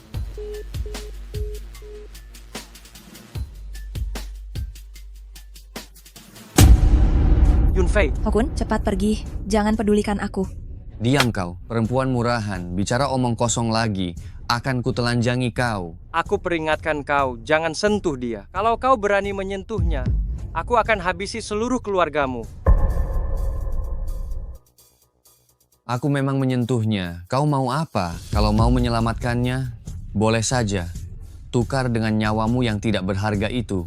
Yunfei. Hokun, cepat pergi. Jangan pedulikan aku. Diam kau, perempuan murahan. Bicara omong kosong lagi, akan kutelanjangi kau. Aku peringatkan kau, jangan sentuh dia. Kalau kau berani menyentuhnya, aku akan habisi seluruh keluargamu. Aku memang menyentuhnya. Kau mau apa? Kalau mau menyelamatkannya, boleh saja. Tukar dengan nyawamu yang tidak berharga itu.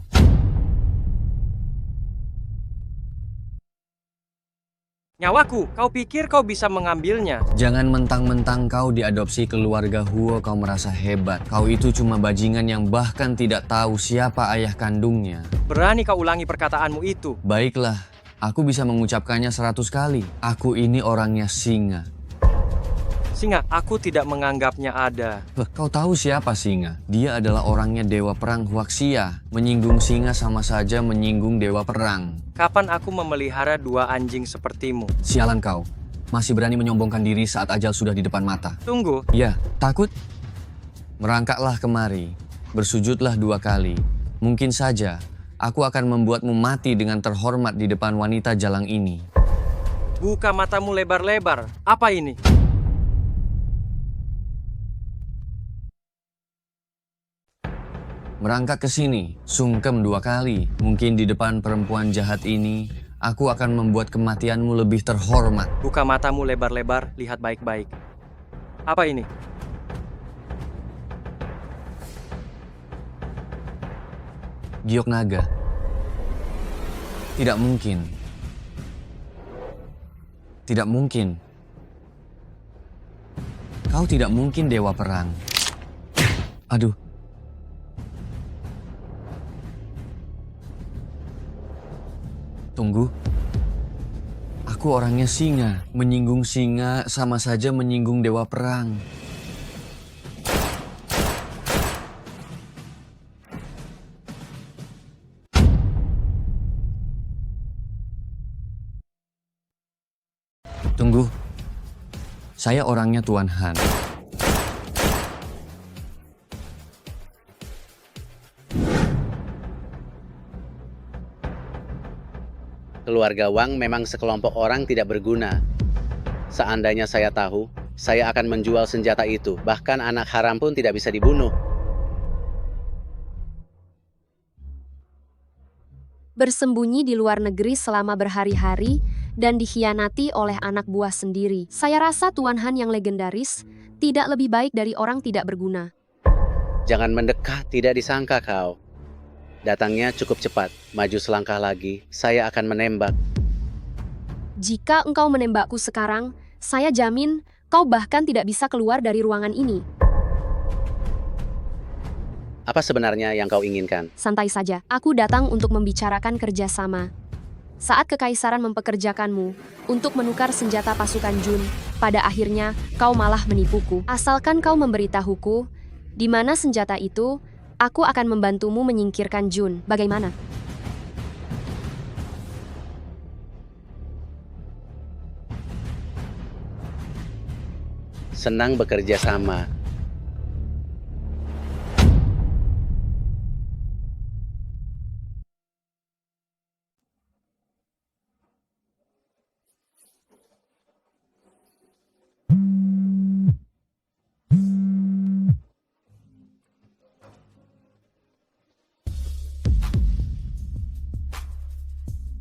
Nyawaku, kau pikir kau bisa mengambilnya? Jangan mentang-mentang kau diadopsi keluarga Huo kau merasa hebat. Kau itu cuma bajingan yang bahkan tidak tahu siapa ayah kandungnya. Berani kau ulangi perkataanmu itu? Baiklah, aku bisa mengucapkannya 100 kali. Aku ini orangnya singa. Singa, aku tidak menganggapnya ada. Kau tahu siapa singa? Dia adalah orangnya dewa perang Huaxia. Menyinggung singa sama saja menyinggung dewa perang. Kapan aku memelihara 2 anjing sepertimu? Sialan kau. Masih berani menyombongkan diri saat ajal sudah di depan mata. Tunggu. Ya, takut? Merangkaklah kemari. Bersujudlah 2 kali. Mungkin saja aku akan membuatmu mati dengan terhormat di depan wanita jalang ini. Buka matamu lebar-lebar. Apa ini? Merangkak ke sini, sungkem 2 kali. Mungkin di depan perempuan jahat ini, aku akan membuat kematianmu lebih terhormat. Buka matamu lebar-lebar, lihat baik-baik. Apa ini? Giok naga. Tidak mungkin. Tidak mungkin. Kau tidak mungkin dewa perang. Aduh. Tunggu. Aku orangnya singa. Menyinggung singa sama saja menyinggung dewa perang. Tunggu. Saya orangnya Tuan Han. Keluarga Wang memang sekelompok orang tidak berguna. Seandainya saya tahu, saya akan menjual senjata itu. Bahkan anak haram pun tidak bisa dibunuh. Bersembunyi di luar negeri selama berhari-hari dan dikhianati oleh anak buah sendiri. Saya rasa Tuan Han yang legendaris tidak lebih baik dari orang tidak berguna. Jangan mendekat, tidak disangka kau. Datangnya cukup cepat, maju selangkah lagi, saya akan menembak. Jika engkau menembakku sekarang, saya jamin kau bahkan tidak bisa keluar dari ruangan ini. Apa sebenarnya yang kau inginkan? Santai saja, aku datang untuk membicarakan kerjasama. Saat kekaisaran mempekerjakanmu untuk menukar senjata pasukan Jun, pada akhirnya kau malah menipuku. Asalkan kau memberitahuku di mana senjata itu, aku akan membantumu menyingkirkan Jun. Bagaimana? Senang bekerja sama.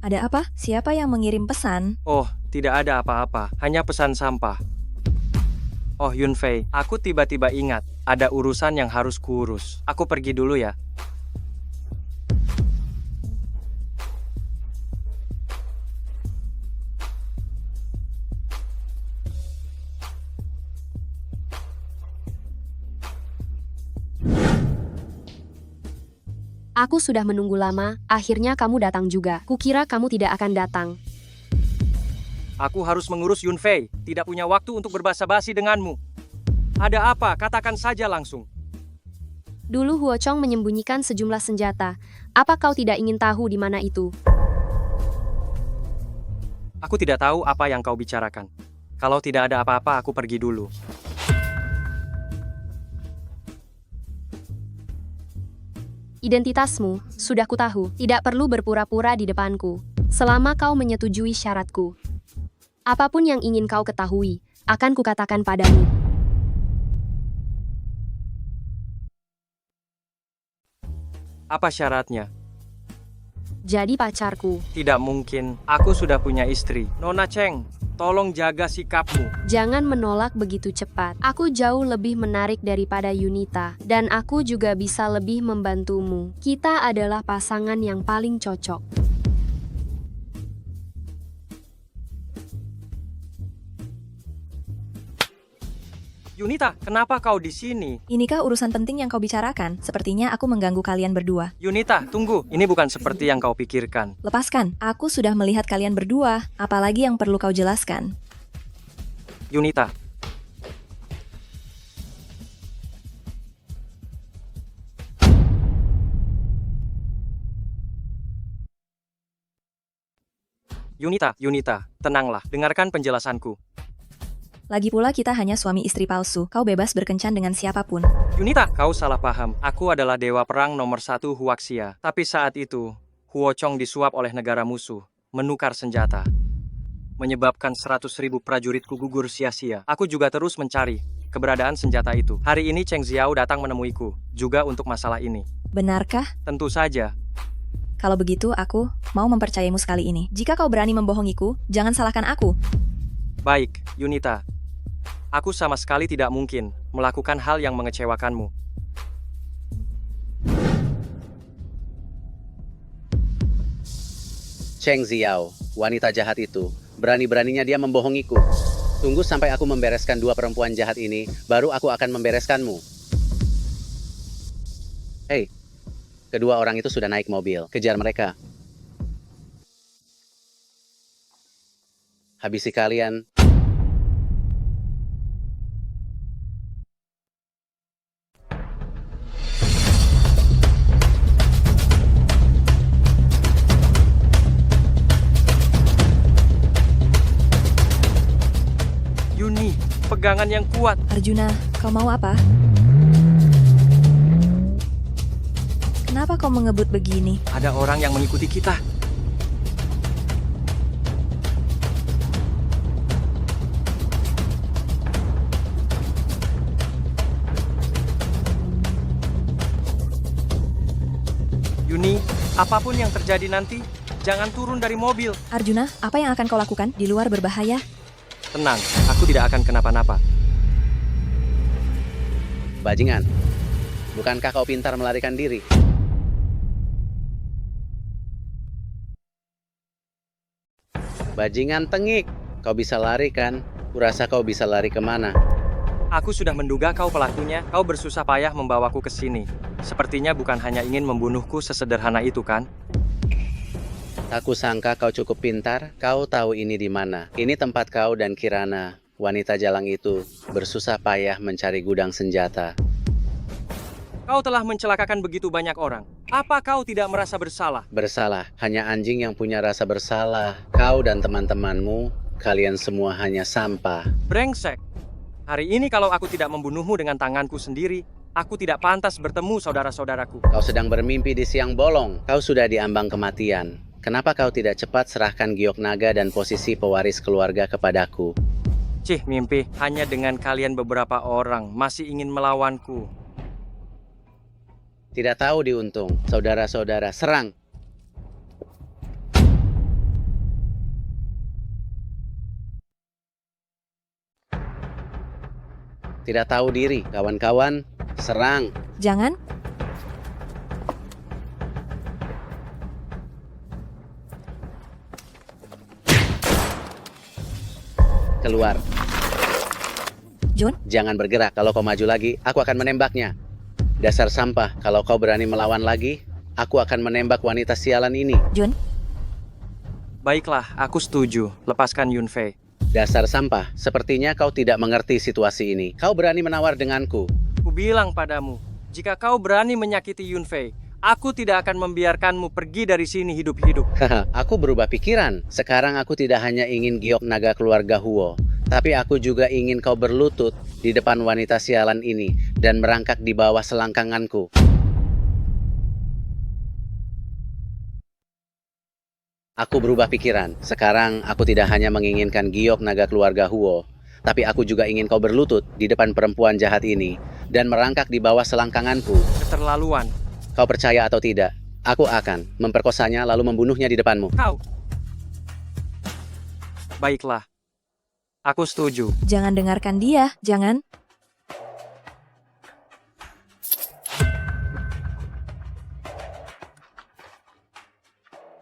Ada apa? Siapa yang mengirim pesan? Oh, tidak ada apa-apa. Hanya pesan sampah. Oh, Yunfei, aku tiba-tiba ingat. Ada urusan yang harus kuurus. Aku pergi dulu ya. Aku sudah menunggu lama, akhirnya kamu datang juga. Kukira kamu tidak akan datang. Aku harus mengurus Yunfei. Tidak punya waktu untuk berbasa-basi denganmu. Ada apa? Katakan saja langsung. Dulu Huo Chong menyembunyikan sejumlah senjata. Apa kau tidak ingin tahu di mana itu? Aku tidak tahu apa yang kau bicarakan. Kalau tidak ada apa-apa, aku pergi dulu. Identitasmu, sudah kutahu, tidak perlu berpura-pura di depanku. Selama kau menyetujui syaratku. Apapun yang ingin kau ketahui, akan kukatakan padamu. Apa syaratnya? Jadi pacarku. Tidak mungkin. Aku sudah punya istri. Nona Cheng, tolong jaga sikapmu. Jangan menolak begitu cepat. Aku jauh lebih menarik daripada Yunita. Dan aku juga bisa lebih membantumu. Kita adalah pasangan yang paling cocok. Yunita, kenapa kau di sini? Inikah urusan penting yang kau bicarakan? Sepertinya aku mengganggu kalian berdua. Yunita, tunggu. Ini bukan seperti yang kau pikirkan. Lepaskan, aku sudah melihat kalian berdua. Apalagi yang perlu kau jelaskan? Yunita. Yunita, tenanglah. Dengarkan penjelasanku. Lagi pula kita hanya suami istri palsu. Kau bebas berkencan dengan siapapun. Yunita, kau salah paham. Aku adalah dewa perang nomor 1 Huaxia. Tapi saat itu, Huo Chong disuap oleh negara musuh, menukar senjata. Menyebabkan 100.000 prajuritku gugur sia-sia. Aku juga terus mencari keberadaan senjata itu. Hari ini Cheng Xiao datang menemuiku, juga untuk masalah ini. Benarkah? Tentu saja. Kalau begitu, aku mau mempercayaimu sekali ini. Jika kau berani membohongiku, jangan salahkan aku. Baik, Yunita. Aku sama sekali tidak mungkin melakukan hal yang mengecewakanmu. Cheng Xiao, wanita jahat itu, berani-beraninya dia membohongiku. Tunggu sampai aku membereskan 2 perempuan jahat ini, baru aku akan membereskanmu. Hei, kedua orang itu sudah naik mobil. Kejar mereka. Habisi kalian. Yuni, pegangan yang kuat. Arjuna, kau mau apa? Kenapa kau mengebut begini? Ada orang yang mengikuti kita. Yuni, apapun yang terjadi nanti, jangan turun dari mobil. Arjuna, apa yang akan kau lakukan? Di luar berbahaya. Tenang, aku tidak akan kenapa-napa. Bajingan, bukankah kau pintar melarikan diri? Bajingan tengik, kau bisa lari kan? Kurasa kau bisa lari kemana? Aku sudah menduga kau pelakunya. Kau bersusah payah membawaku ke sini. Sepertinya bukan hanya ingin membunuhku sesederhana itu, kan? Aku sangka kau cukup pintar. Kau tahu ini di mana. Ini tempat kau dan Kirana, wanita jalang itu, bersusah payah mencari gudang senjata. Kau telah mencelakakan begitu banyak orang. Apa kau tidak merasa bersalah? Bersalah, hanya anjing yang punya rasa bersalah. Kau dan teman-temanmu, kalian semua hanya sampah. Brengsek. Hari ini kalau aku tidak membunuhmu dengan tanganku sendiri, aku tidak pantas bertemu saudara-saudaraku. Kau sedang bermimpi di siang bolong. Kau sudah diambang kematian. Kenapa kau tidak cepat serahkan giok naga dan posisi pewaris keluarga kepadaku? Cih, mimpi. Hanya dengan kalian beberapa orang masih ingin melawanku. Tidak tahu diuntung. Saudara-saudara, serang! Tidak tahu diri, kawan-kawan, serang! Jangan. Keluar. John? Jangan bergerak. Kalau kau maju lagi, aku akan menembaknya. Dasar sampah. Kalau kau berani melawan lagi, aku akan menembak wanita sialan ini. John? Baiklah, aku setuju. Lepaskan Yunfei. Dasar sampah, sepertinya kau tidak mengerti situasi ini. Kau berani menawar denganku. Ku bilang padamu, jika kau berani menyakiti Yunfei, aku tidak akan membiarkanmu pergi dari sini hidup-hidup. Haha, aku berubah pikiran. Sekarang aku tidak hanya ingin giok naga keluarga Huo, tapi aku juga ingin kau berlutut di depan wanita sialan ini dan merangkak di bawah selangkanganku. Aku berubah pikiran. Sekarang aku tidak hanya menginginkan giok naga keluarga Huo, tapi aku juga ingin kau berlutut di depan perempuan jahat ini dan merangkak di bawah selangkanganku. Keterlaluan. Kau percaya atau tidak, aku akan memperkosanya lalu membunuhnya di depanmu. Kau. Baiklah. Aku setuju. Jangan dengarkan dia, jangan.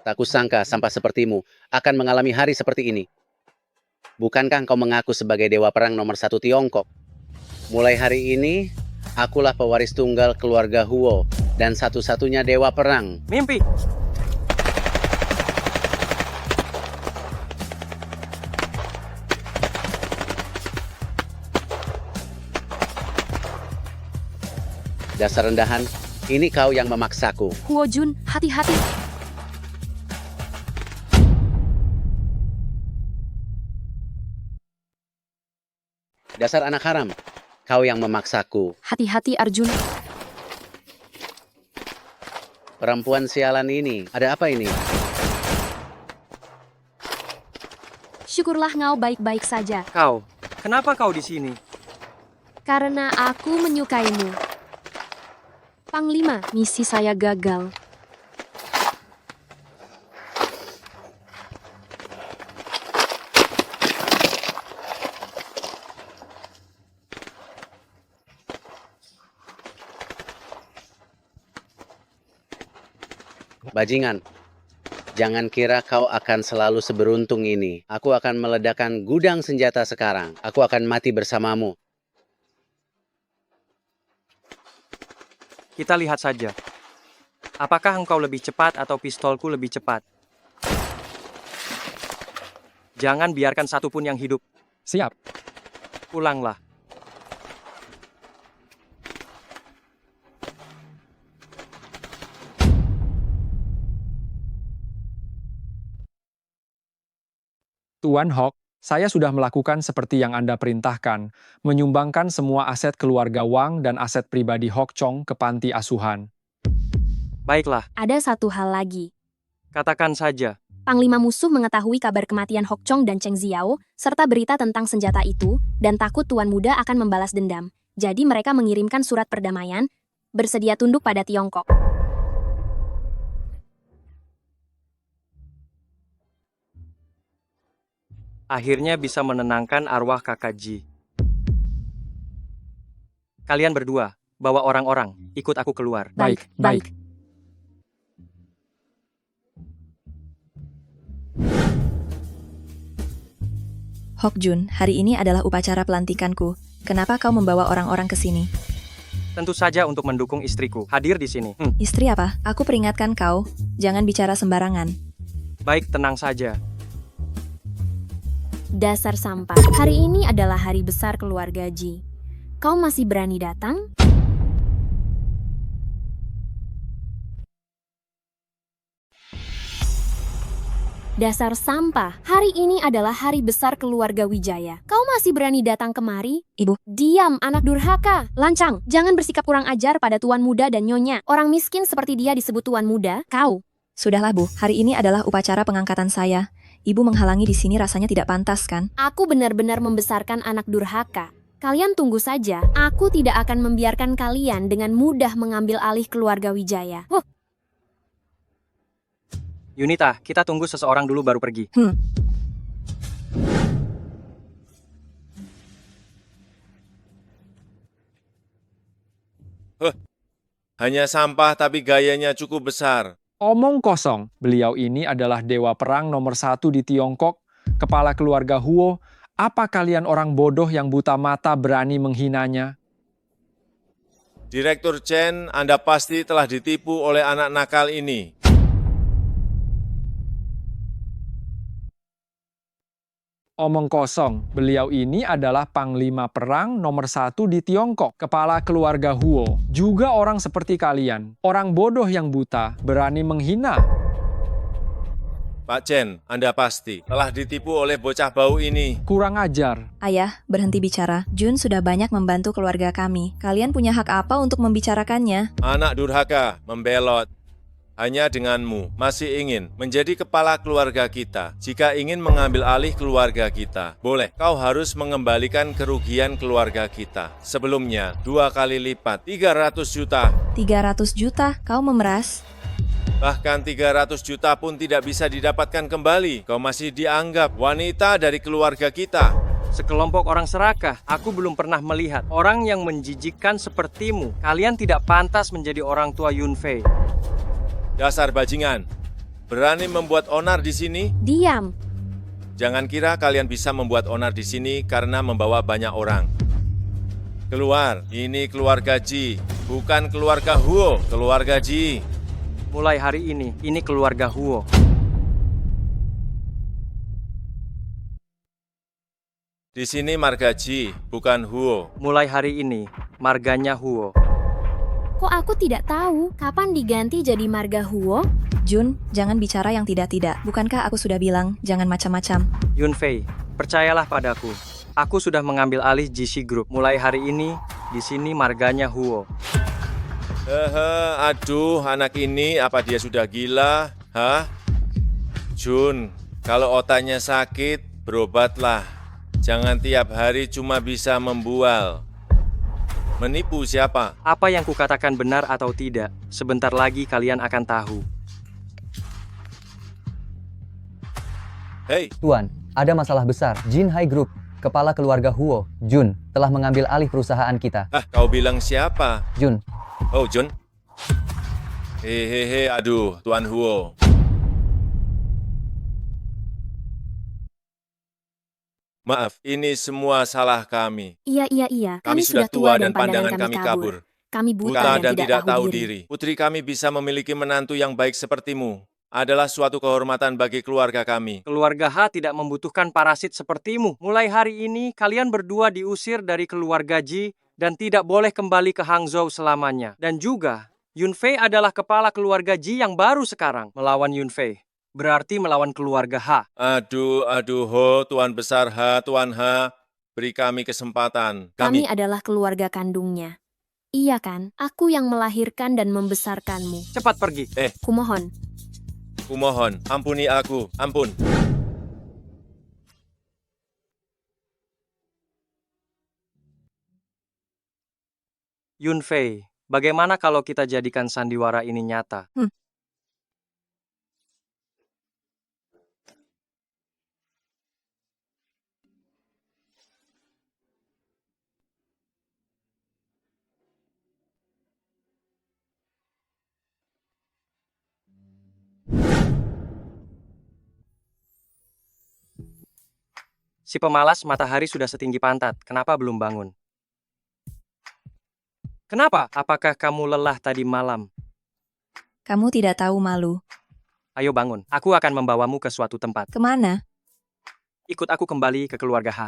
Tak kusangka sampah sepertimu akan mengalami hari seperti ini. Bukankah kau mengaku sebagai dewa perang nomor 1 Tiongkok? Mulai hari ini, akulah pewaris tunggal keluarga Huo dan satu-satunya dewa perang. Mimpi. Dasar rendahan, ini kau yang memaksaku. Huo Jun, hati-hati. Dasar anak haram, kau yang memaksaku. Hati-hati Arjun. Perempuan sialan ini, ada apa ini? Syukurlah ngau baik-baik saja. Kau, kenapa kau di sini? Karena aku menyukaimu. Panglima, misi saya gagal. Bajingan, jangan kira kau akan selalu seberuntung ini. Aku akan meledakkan gudang senjata sekarang. Aku akan mati bersamamu. Kita lihat saja. Apakah engkau lebih cepat atau pistolku lebih cepat? Jangan biarkan satupun yang hidup. Siap. Pulanglah. Tuan Hawk, saya sudah melakukan seperti yang Anda perintahkan, menyumbangkan semua aset keluarga Wang dan aset pribadi Hok Chong ke panti asuhan. Baiklah, Ada satu hal lagi. katakan saja. Panglima musuh mengetahui kabar kematian Hok Chong dan Cheng Xiao, serta berita tentang senjata itu, dan takut Tuan Muda akan membalas dendam. Jadi mereka mengirimkan surat perdamaian, bersedia tunduk pada Tiongkok. Akhirnya bisa menenangkan arwah kakak Ji. Kalian berdua, bawa orang-orang, ikut aku keluar. Baik, baik. Hok Jun, hari ini adalah upacara pelantikanku. Kenapa kau membawa orang-orang ke sini? Tentu saja untuk mendukung istriku hadir di sini. Istri apa? Aku peringatkan kau, jangan bicara sembarangan. Baik, tenang saja. Dasar sampah. Hari ini adalah hari besar keluarga Ji. Kau masih berani datang? Dasar sampah. Hari ini adalah hari besar keluarga Wijaya. Kau masih berani datang kemari? Ibu. Diam, anak durhaka. Lancang, jangan bersikap kurang ajar pada tuan muda dan nyonya. Orang miskin seperti dia disebut tuan muda. Kau. Sudahlah Bu, hari ini adalah upacara pengangkatan saya. Ibu menghalangi di sini rasanya tidak pantas kan? Aku benar-benar membesarkan anak durhaka. Kalian tunggu saja. Aku tidak akan membiarkan kalian dengan mudah mengambil alih keluarga Wijaya. Yunita, kita tunggu seseorang dulu baru pergi. Hanya sampah tapi gayanya cukup besar. Omong kosong, beliau ini adalah dewa perang nomor 1 di Tiongkok, kepala keluarga Huo. Apa kalian orang bodoh yang buta mata berani menghinanya? Direktur Chen, Anda pasti telah ditipu oleh anak nakal ini. Omong kosong, beliau ini adalah panglima perang nomor 1 di Tiongkok, kepala keluarga Huo. Juga orang seperti kalian, orang bodoh yang buta, berani menghina. Pak Chen, Anda pasti telah ditipu oleh bocah bau ini. Kurang ajar. Ayah, berhenti bicara. Jun sudah banyak membantu keluarga kami. Kalian punya hak apa untuk membicarakannya? Anak durhaka, membelot. Hanya denganmu masih ingin menjadi kepala keluarga kita. Jika ingin mengambil alih keluarga kita, boleh. Kau harus mengembalikan kerugian keluarga kita. Sebelumnya, 2 kali lipat, 300 juta. 300 juta? Kau memeras? Bahkan 300 juta pun tidak bisa didapatkan kembali. Kau masih dianggap wanita dari keluarga kita. Sekelompok orang serakah, aku belum pernah melihat orang yang menjijikkan sepertimu. Kalian tidak pantas menjadi orang tua Yunfei. Dasar bajingan, berani membuat onar di sini? Diam. Jangan kira kalian bisa membuat onar di sini karena membawa banyak orang. Keluar, ini keluarga Ji, bukan keluarga Huo, keluarga Ji. Mulai hari ini keluarga Huo. Di sini marga Ji, bukan Huo. Mulai hari ini, marganya Huo. Kok aku tidak tahu kapan diganti jadi marga Huo? Jun, jangan bicara yang tidak-tidak. Bukankah aku sudah bilang, jangan macam-macam? Yunfei, percayalah padaku. Aku sudah mengambil alih GC Group. Mulai hari ini, di sini marganya Huo. Aduh, anak ini apa dia sudah gila? Hah? Jun, kalau otaknya sakit, berobatlah. Jangan tiap hari cuma bisa membual. Menipu siapa? Apa yang kukatakan benar atau tidak, sebentar lagi kalian akan tahu. Hei, Tuan, ada masalah besar. Jinhai Group, kepala keluarga Huo, Jun, telah mengambil alih perusahaan kita. kau bilang siapa? Jun. Oh, Jun. Hehehe, aduh, Tuan Huo. Maaf, ini semua salah kami. Iya. Kami sudah tua dan pandangan kami kabur. Kami buta dan tidak tahu diri. Putri kami bisa memiliki menantu yang baik sepertimu. Adalah suatu kehormatan bagi keluarga kami. Keluarga H tidak membutuhkan parasit sepertimu. Mulai hari ini, kalian berdua diusir dari keluarga Ji dan tidak boleh kembali ke Hangzhou selamanya. Dan juga, Yunfei adalah kepala keluarga Ji yang baru sekarang. Melawan Yunfei berarti melawan keluarga H. Aduh, Ho, Tuan Besar H, Tuan H, beri kami kesempatan. Kami adalah keluarga kandungnya. Iya kan? Aku yang melahirkan dan membesarkanmu. Cepat pergi. Kumohon. Kumohon, ampuni aku, ampun. Yunfei, bagaimana kalau kita jadikan sandiwara ini nyata? Si pemalas, matahari sudah setinggi pantat. Kenapa belum bangun? Kenapa? Apakah kamu lelah tadi malam? Kamu tidak tahu malu. Ayo bangun. Aku akan membawamu ke suatu tempat. Kemana? Ikut aku kembali ke keluarga H.